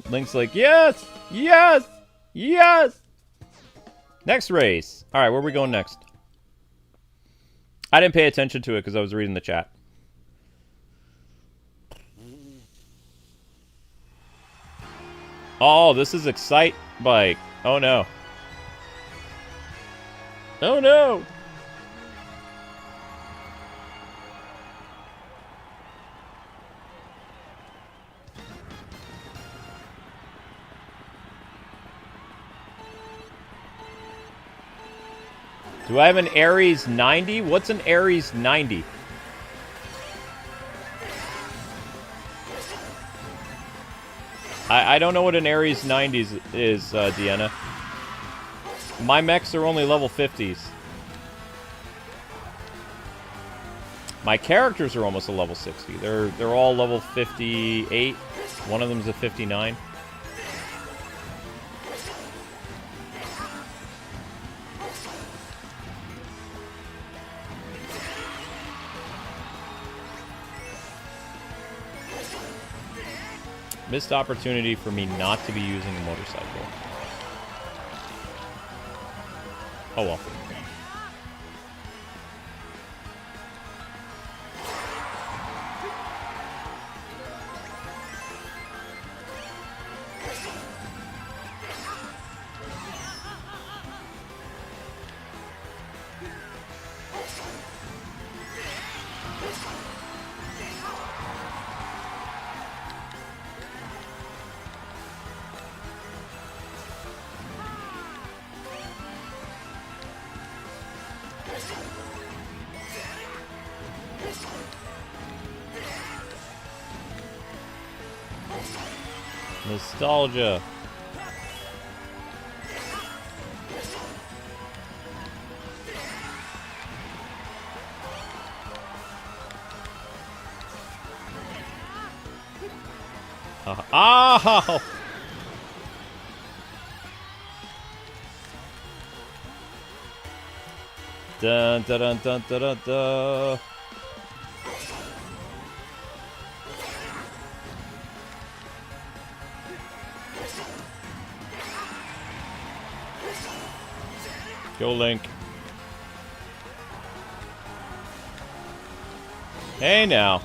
Link's like, yes! Yes! Yes! Next race. Alright, where are we going next? I didn't pay attention to it because I was reading the chat. Oh, this is Excite Bike. Oh no. Oh no! Do I have an Aries 90? What's an Aries 90? I don't know what an Aries 90s is, Deanna. My mechs are only level 50s. My characters are almost a level 60. They're all level 58. One of them's a 59. Missed opportunity for me not to be using a motorcycle. Oh well. Nostalgia. Oh! Dun dun dun dun dun dun dun. Go Link. Hey now.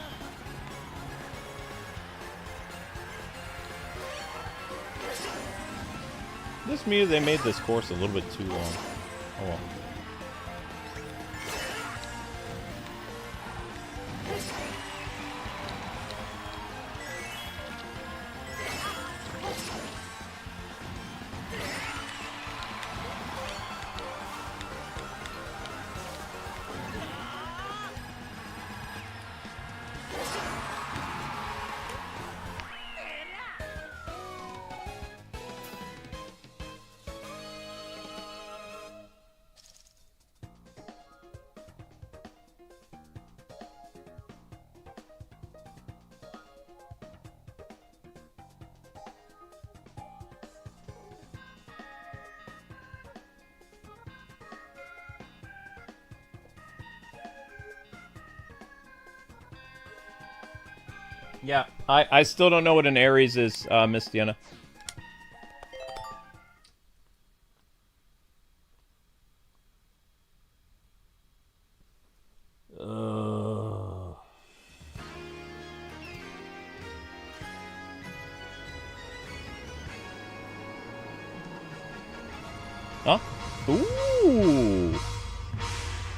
This means they made this course a little bit too long. Oh well. Yeah, I still don't know what an Aries is, Miss Deanna. Huh? Ooh!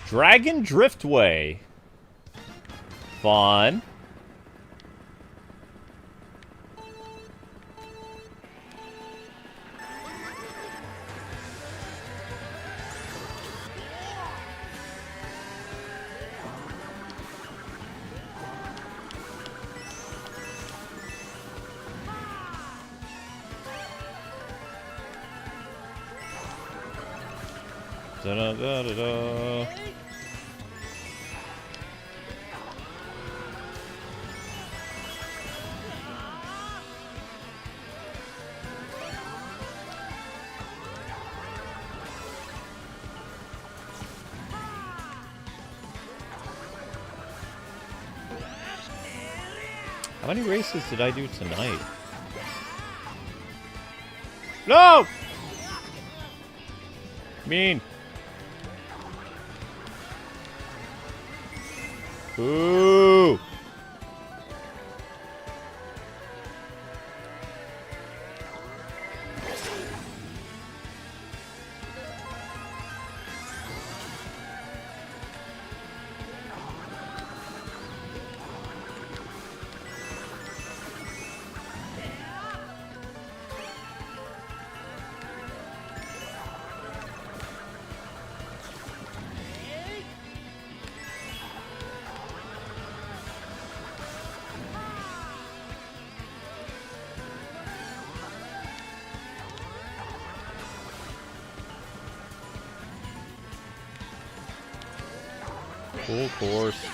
Dragon Driftway. Fun. Da-da-da-da-da. How many races did I do tonight? No! Mean. Ooh! Full course.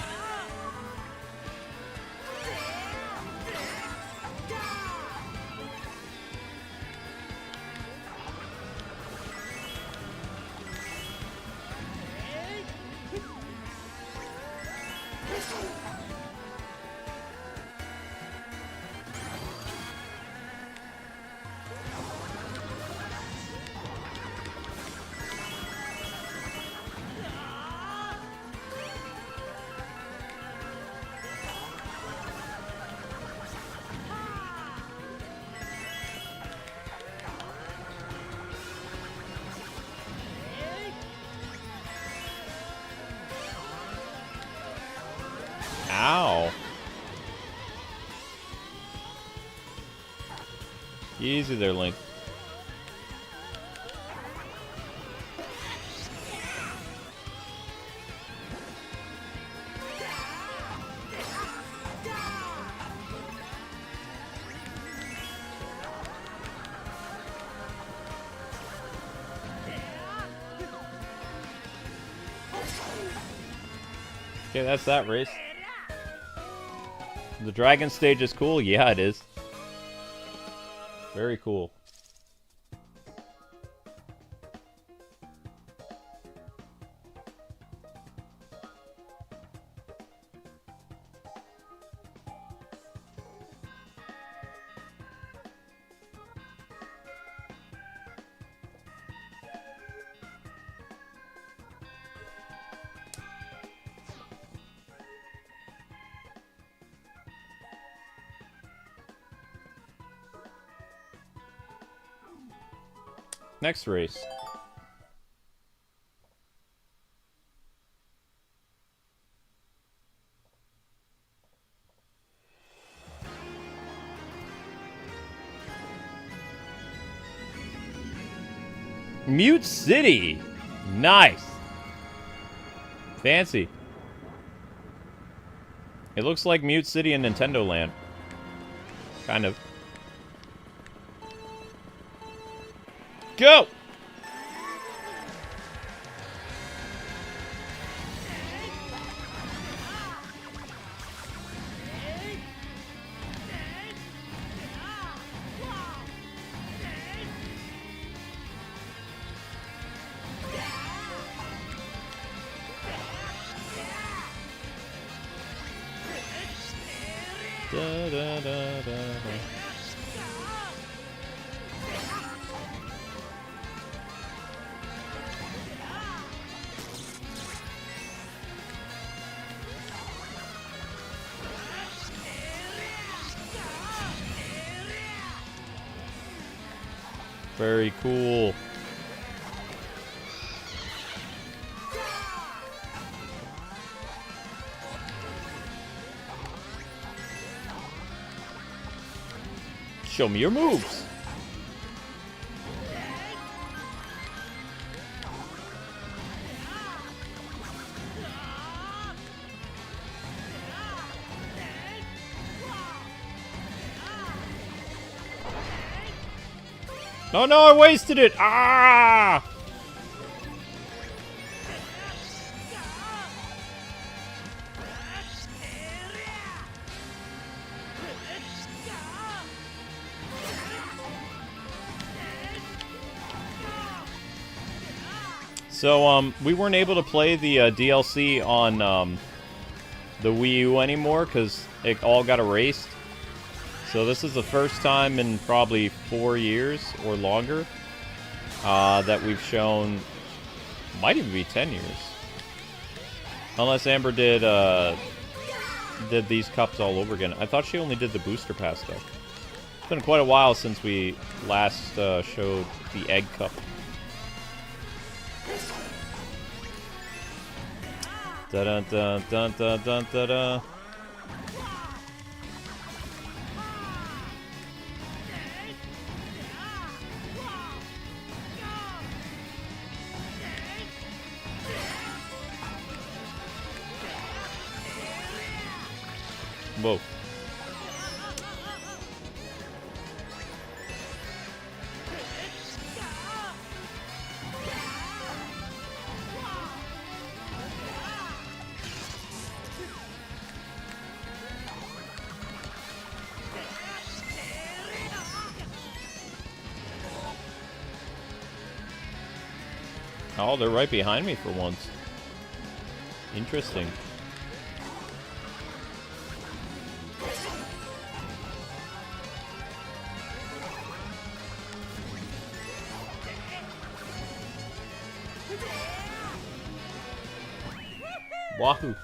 Ow. Easy there, Link. Okay, that's that race. The dragon stage is cool? Yeah, it is. Very cool. Next race. Mute City. Nice. Fancy. It looks like Mute City in Nintendo Land. Kind of. Go! Da, da, da, da, da. Very cool. Show me your moves. Oh no, I wasted it! Ah! So, we weren't able to play the DLC on the Wii U anymore because it all got erased. So this is the first time in probably 4 years or longer that we've shown, might even be 10 years. Unless Amber did these cups all over again. I thought she only did the booster pass though. It's been quite a while since we last showed the egg cup. Da da da da da da da da. Whoa. Oh, they're right behind me for once. Interesting. Wahoo.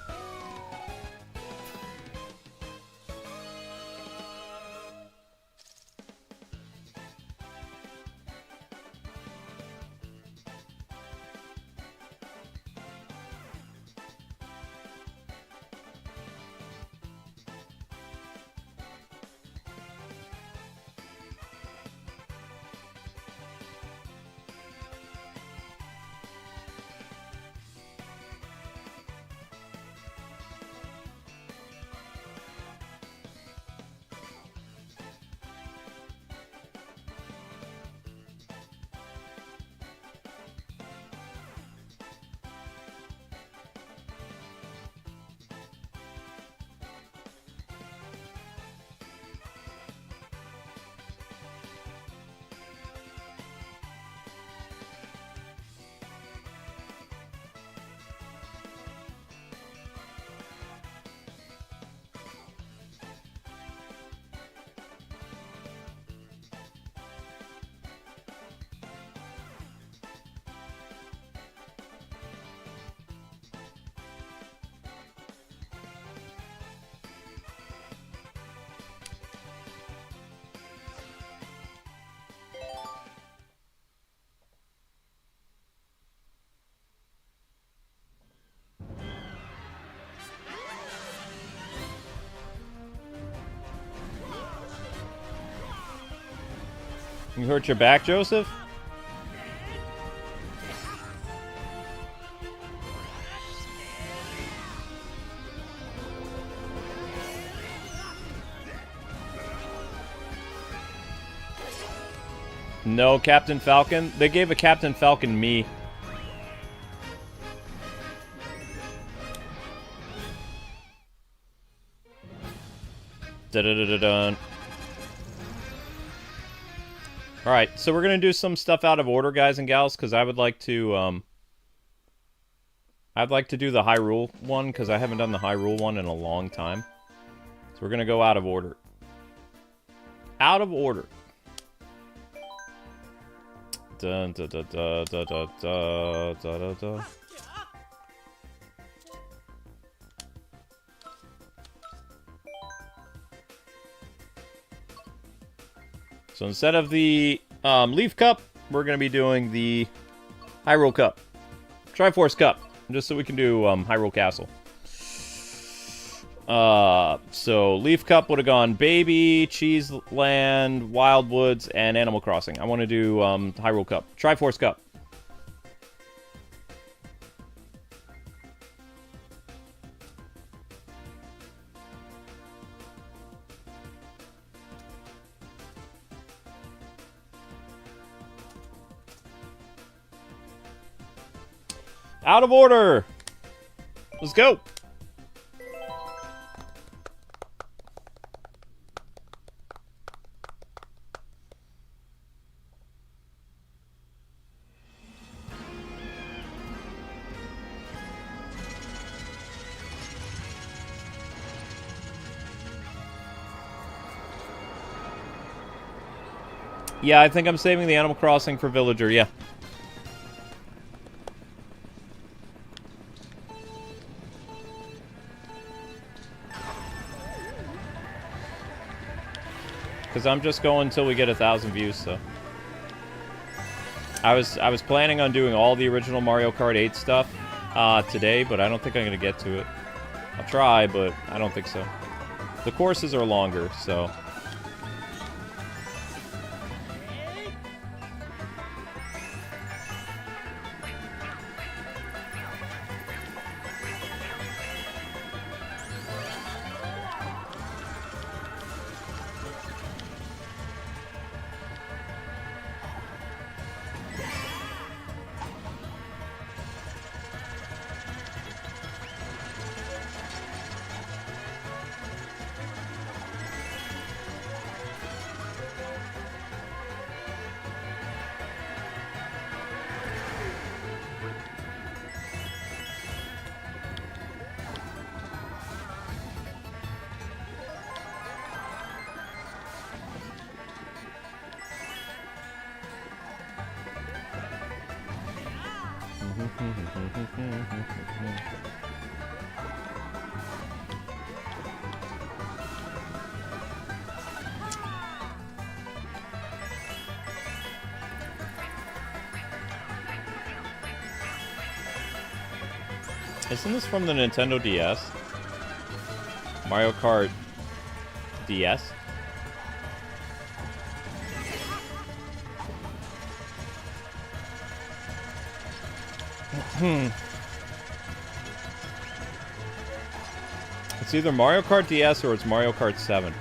You hurt your back, Joseph? No, Captain Falcon. They gave a Captain Falcon me. Da-da-da-da-dun. Alright, so we're going to do some stuff out of order, guys and gals, because I would like to, I'd like to do the Hyrule one, because I haven't done the Hyrule one in a long time. So we're gonna go out of order. Out of order. Dun, da, da, da, da, da, da, da, da, da. So instead of the Leaf Cup, we're going to be doing the Hyrule Cup. Triforce Cup, just so we can do Hyrule Castle. So Leaf Cup would have gone Baby, Cheese Land, Wildwoods, and Animal Crossing. I want to do Hyrule Cup. Triforce Cup. Out of order! Let's go! Yeah, I think I'm saving the Animal Crossing for Villager, yeah. Because I'm just going until we get 1,000 views, so. I was planning on doing all the original Mario Kart 8 stuff today, but I don't think I'm going to get to it. I'll try, but I don't think so. The courses are longer, so. Isn't this from the Nintendo DS? Mario Kart DS? It's either Mario Kart DS or it's Mario Kart 7.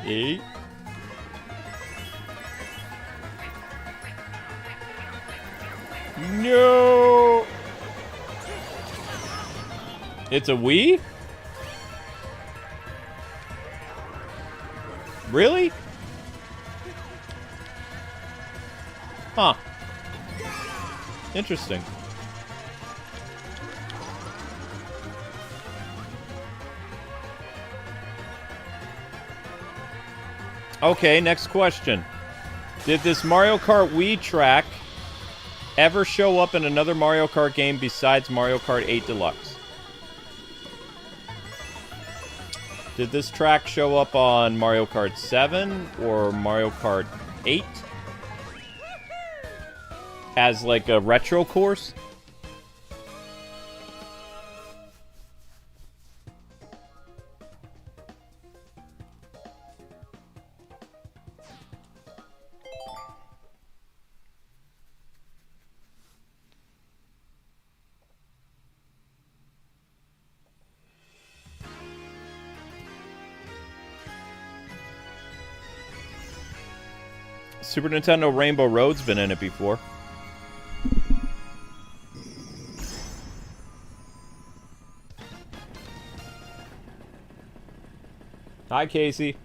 Eight. No! It's a Wii? Really? Huh. Interesting. Okay, next question. Did this Mario Kart Wii track ever show up in another Mario Kart game besides Mario Kart 8 Deluxe? Did this track show up on Mario Kart 7 or Mario Kart 8? As like a retro course? Super Nintendo Rainbow Road's been in it before. Hi, Casey.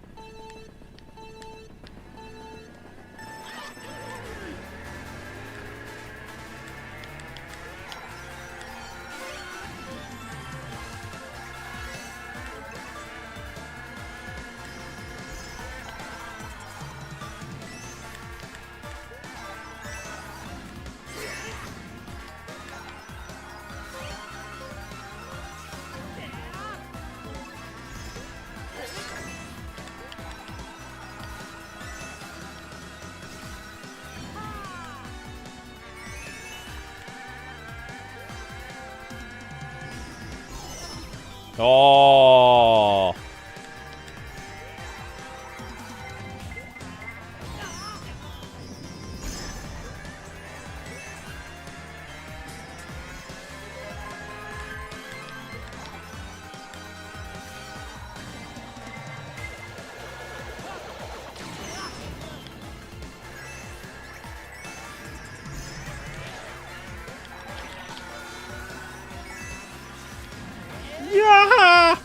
Oh. Yeah.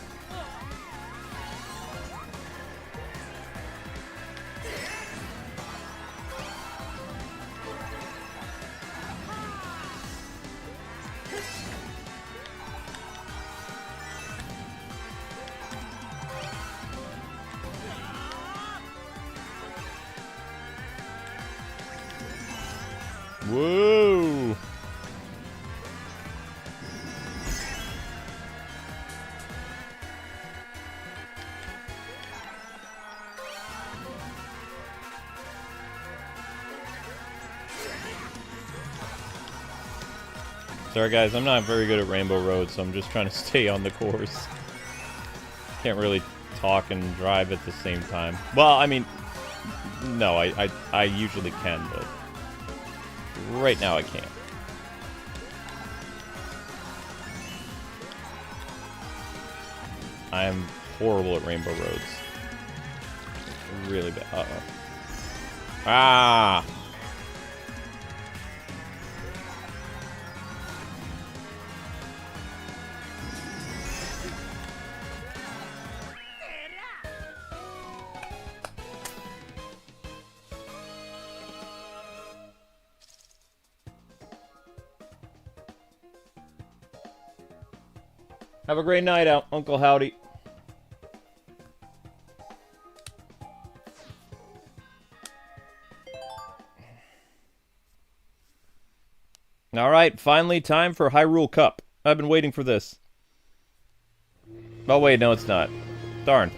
Whoa. Sorry guys, I'm not very good at Rainbow Road, so I'm just trying to stay on the course. Can't really talk and drive at the same time. Well, I mean, no, I usually can, but right now I can't. I am horrible at Rainbow Roads. Really bad. Uh-oh. Ah! Have a great night out, Uncle Howdy. Alright, finally time for Hyrule Cup. I've been waiting for this. Oh wait, no it's not. Darn.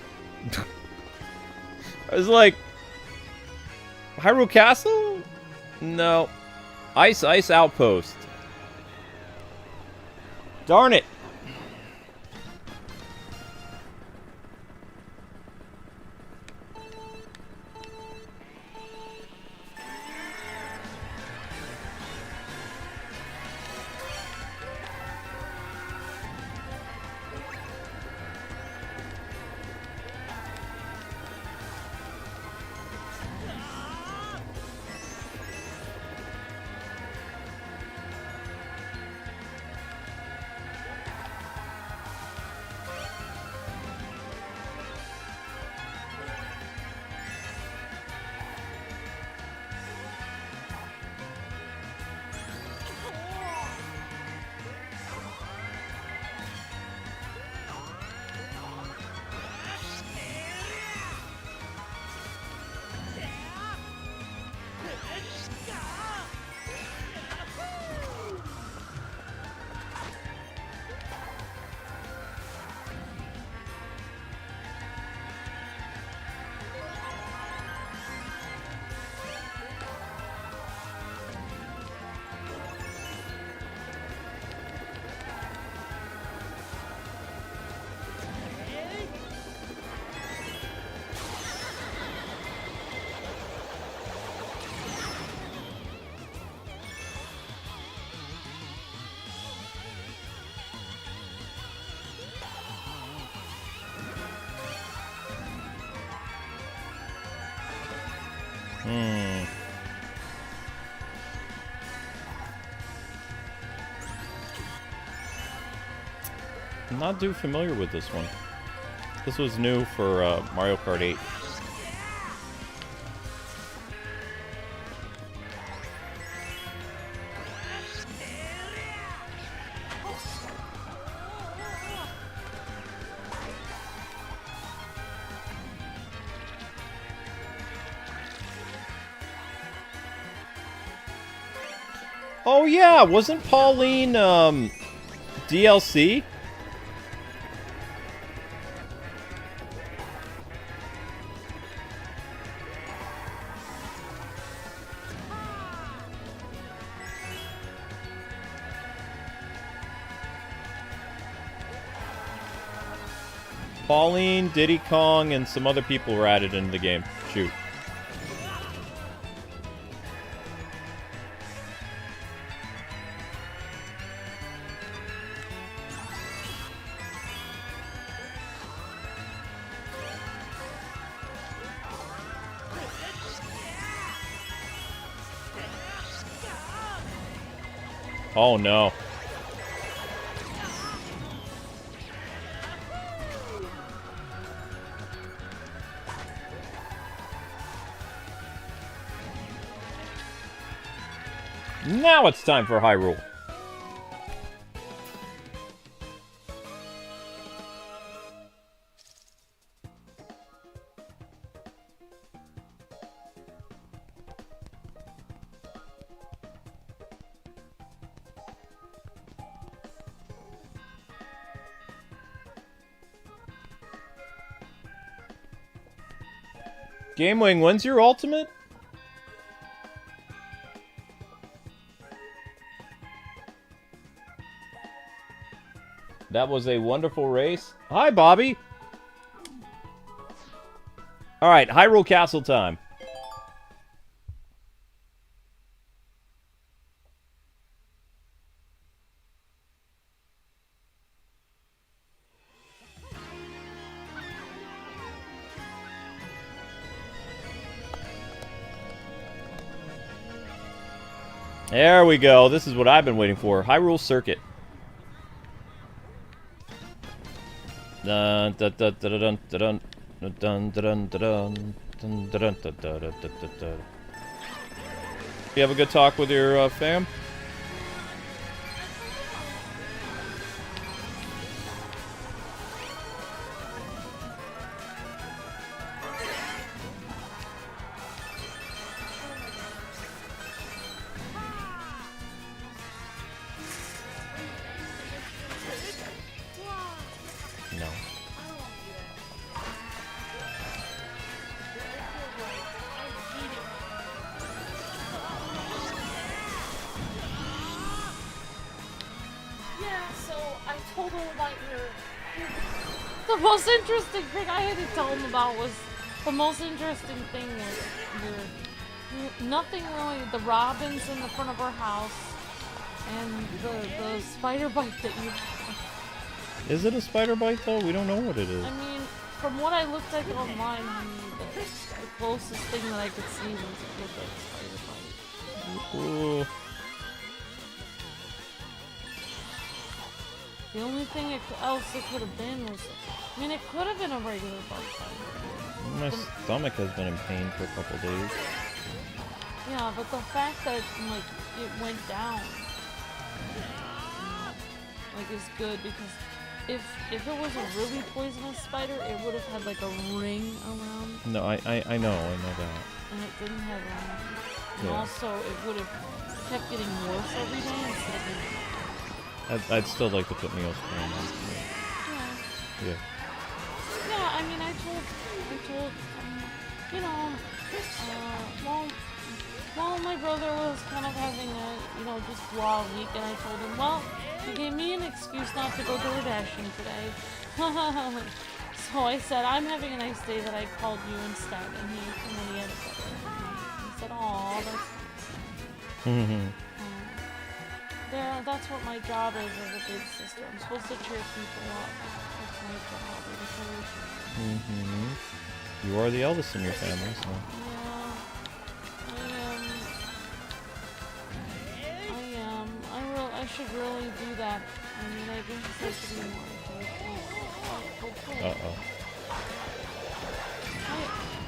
I was like... Hyrule Castle? No. Ice Outpost. Darn it! I'm not too familiar with this one. This was new for Mario Kart 8. Oh yeah, wasn't Pauline DLC? Pauline, Diddy Kong, and some other people were added into the game. Shoot. Oh no. Now it's time for Hyrule. GameWing, when's your ultimate? That was a wonderful race. Hi, Bobby. All right, Hyrule Castle time. There we go. This is what I've been waiting for. Hyrule Circuit. Dun dun dun dun dun dun dun dun dun dun dun dun dun. You have a good talk with your fam? No. Yeah, so I told him about the most interesting thing I had to tell him about was the most interesting thing was nothing really. The robins in the front of our house and the spider bite that you. Is it a spider bite though? We don't know what it is. I mean, from what I looked at online, the closest thing that I could see was it looked like a spider bite. Ooh. The only thing else it could have been was, I mean, it could have been a regular bug bite. My stomach has been in pain for a couple days. Yeah, but the fact that, like, it went down, like, is good, because if it was a really poisonous spider, it would have had, like, a ring around. No, I know that. And it didn't have a ring. And Yeah. also, it would have kept getting worse every day instead of getting better. I'd still like to put Neosporin on. Yeah. Yeah, I mean, I told, you know, while my brother was kind of having a, just raw week, and I told him, well, you gave me an excuse not to go door dashing today. So I said, I'm having a nice day that I called you instead, and then he had a brother. He said, aw, that's nice. That's what my job is as a big sister. I'm supposed to cheer people up. That's my job. You are the eldest in your family, so. Yeah. should really do that. I mean, I think there should be more. Hopefully. Uh-oh.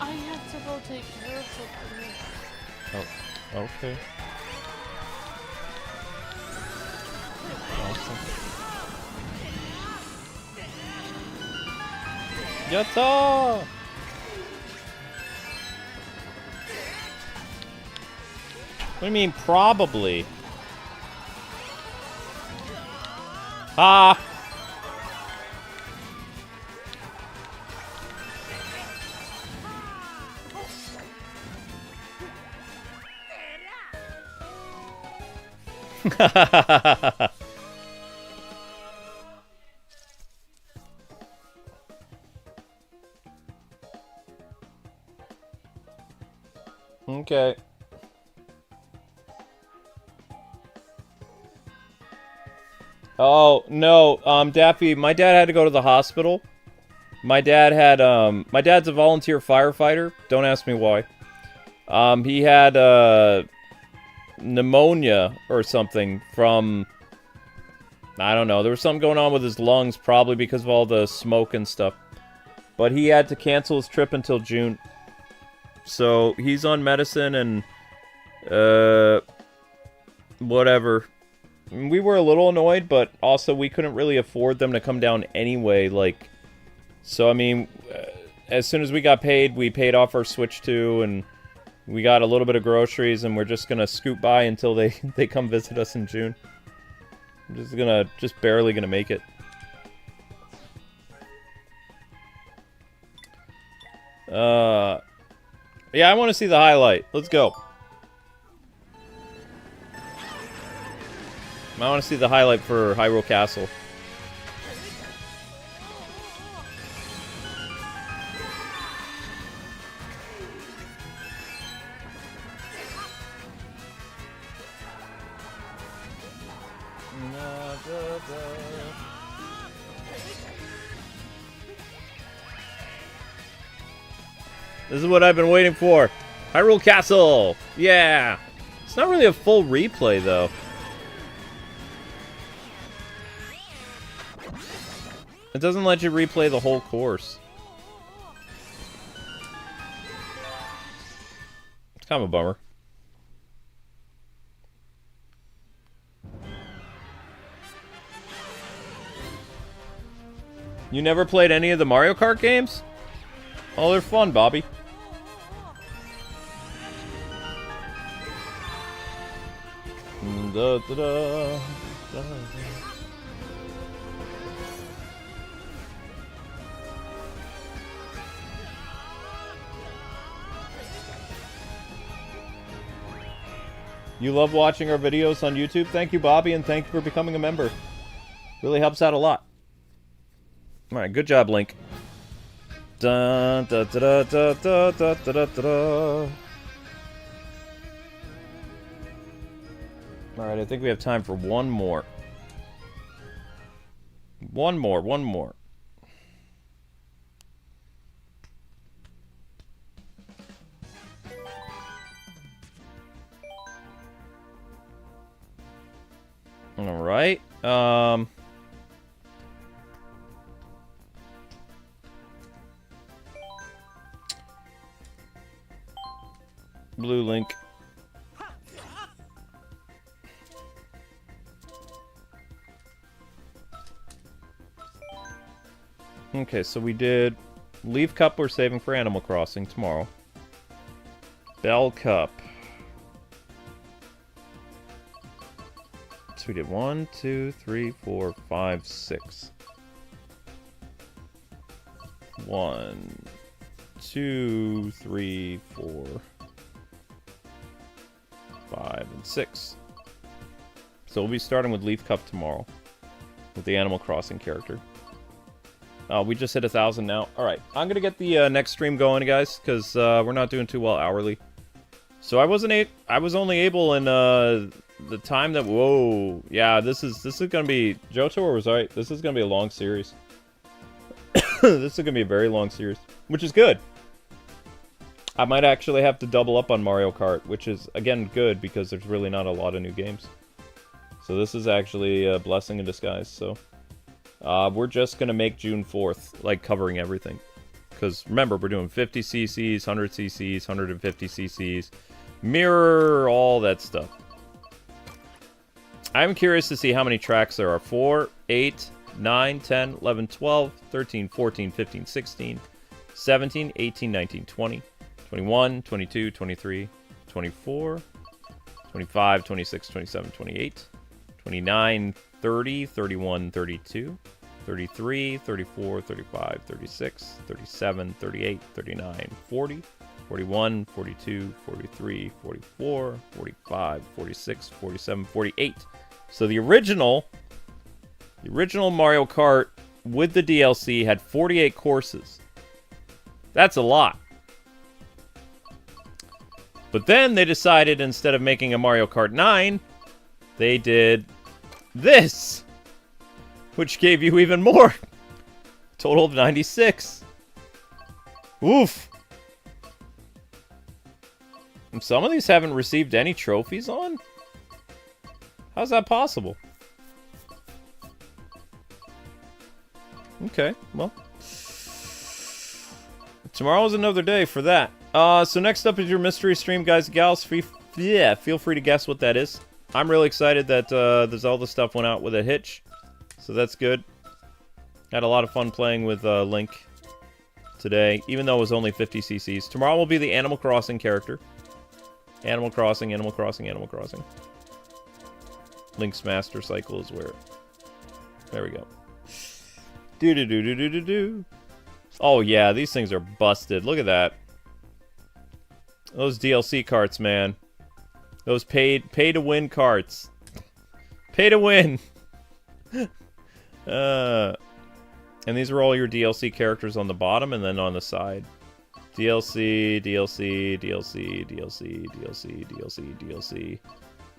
I have to go take care of something. Oh, okay. Awesome. Yatta! What do you mean, probably? Ah! Okay. Oh, no, Daffy, my dad had to go to the hospital. My dad's a volunteer firefighter. Don't ask me why. He had, pneumonia or something from, I don't know. There was something going on with his lungs, probably because of all the smoke and stuff. But he had to cancel his trip until June. So, he's on medicine and, whatever. We were a little annoyed, but also we couldn't really afford them to come down anyway, like... So, I mean, as soon as we got paid, we paid off our Switch 2, and we got a little bit of groceries, and we're just gonna scoot by until they come visit us in June. I'm just barely gonna make it. Yeah, I want to see the highlight. Let's go. I want to see the highlight for Hyrule Castle. This is what I've been waiting for. Hyrule Castle! Yeah! It's not really a full replay, though. It doesn't let you replay the whole course. It's kind of a bummer. You never played any of the Mario Kart games? Oh, they're fun, Bobby. Da, da, da, da. You love watching our videos on YouTube? Thank you, Bobby, and thank you for becoming a member. Really helps out a lot. Alright, good job, Link. Dun, da, da, da, da, da, da, da, da. Alright, I think we have time for one more. One more. Alright, Blue Link. Okay, so we did Leaf Cup we're saving for Animal Crossing tomorrow. Bell Cup. So we did 1, 2, 3, 4, 5, 6. 1, 2, 3, 4, 5, and 6. So we'll be starting with Leaf Cup tomorrow. With the Animal Crossing character. We just hit 1,000 now. Alright, I'm gonna get the next stream going, guys, because we're not doing too well hourly. So I was only able in the time that... Whoa. Yeah, this is gonna be... JoToro was right. This is gonna be a long series. This is gonna be a very long series. Which is good. I might actually have to double up on Mario Kart, which is, again, good, because there's really not a lot of new games. So this is actually a blessing in disguise. So we're just going to make June 4th, like, covering everything. Because, remember, we're doing 50 cc's, 100 cc's, 150 cc's, mirror, all that stuff. I'm curious to see how many tracks there are. 4, 8, 9, 10, 11, 12, 13, 14, 15, 16, 17, 18, 19, 20, 21, 22, 23, 24, 25, 26, 27, 28, 29, 30, 31, 32, 33, 34, 35, 36, 37, 38, 39, 40, 41, 42, 43, 44, 45, 46, 47, 48. So the original Mario Kart with the DLC had 48 courses. That's a lot. But then they decided, instead of making a Mario Kart 9, they did this, which gave you even more. Total of 96. Oof. And some of these haven't received any trophies on? How's that possible? Okay, well. Tomorrow's another day for that. So next up is your mystery stream, guys and gals. Feel free to guess what that is. I'm really excited that there's all the stuff went out with a hitch. So that's good. Had a lot of fun playing with Link today, even though it was only 50 cc's. Tomorrow will be the Animal Crossing character. Animal Crossing, Animal Crossing, Animal Crossing. Link's Master Cycle is where... There we go. Do-do-do-do-do-do-do. Oh, yeah, these things are busted. Look at that. Those DLC carts, man. Those pay-to-win carts. Pay to win! And these are all your DLC characters on the bottom and then on the side. DLC, DLC, DLC, DLC, DLC, DLC, DLC,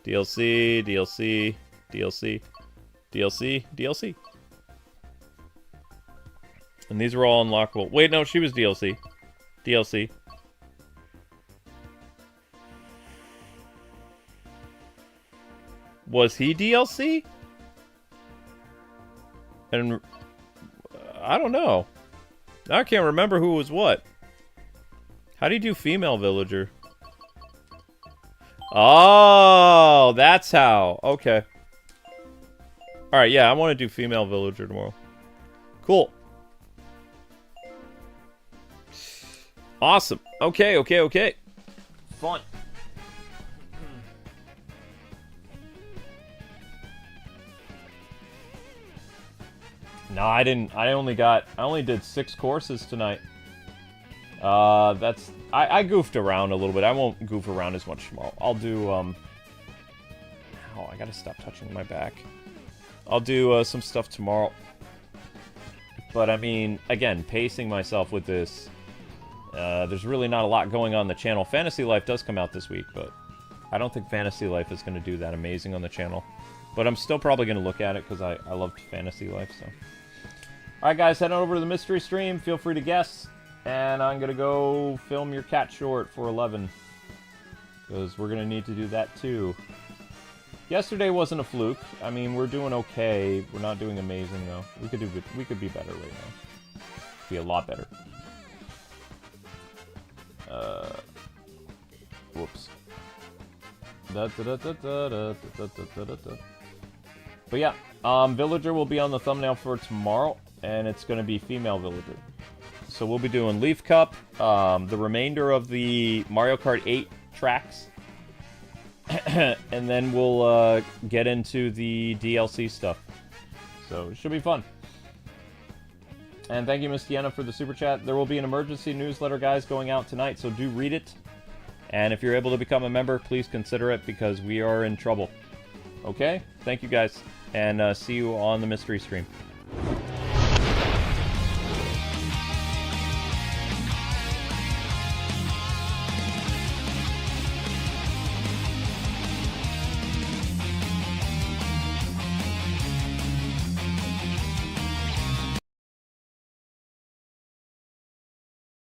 DLC, DLC, DLC, DLC, DLC. And these are all unlockable. Wait, no, she was DLC. DLC. Was he DLC? And I don't know. I can't remember who was what. How do you do female villager? Oh, that's how. Okay. Alright, yeah, I want to do female villager tomorrow. Cool. Awesome. Okay, okay, okay. Fun. No, I didn't. I only did 6 courses tonight. I goofed around a little bit. I won't goof around as much tomorrow. I'll do, Oh, I gotta stop touching my back. I'll do, some stuff tomorrow. But, I mean, again, pacing myself with this. There's really not a lot going on the channel. Fantasy Life does come out this week, but I don't think Fantasy Life is going to do that amazing on the channel. But I'm still probably going to look at it because I loved Fantasy Life, so... Alright guys, head on over to the mystery stream. Feel free to guess. And I'm going to go film your cat short for 11. Because we're going to need to do that too. Yesterday wasn't a fluke. I mean, we're doing okay. We're not doing amazing though. We could be better right now. Be a lot better. Whoops. But yeah, Villager will be on the thumbnail for tomorrow, and it's going to be female Villager. So we'll be doing Leaf Cup, the remainder of the Mario Kart 8 tracks, and then we'll get into the DLC stuff. So it should be fun. And thank you, Miss Deanna, for the super chat. There will be an emergency newsletter, guys, going out tonight, so do read it. And if you're able to become a member, please consider it, because we are in trouble. Okay? Thank you, guys. And see you on the mystery stream.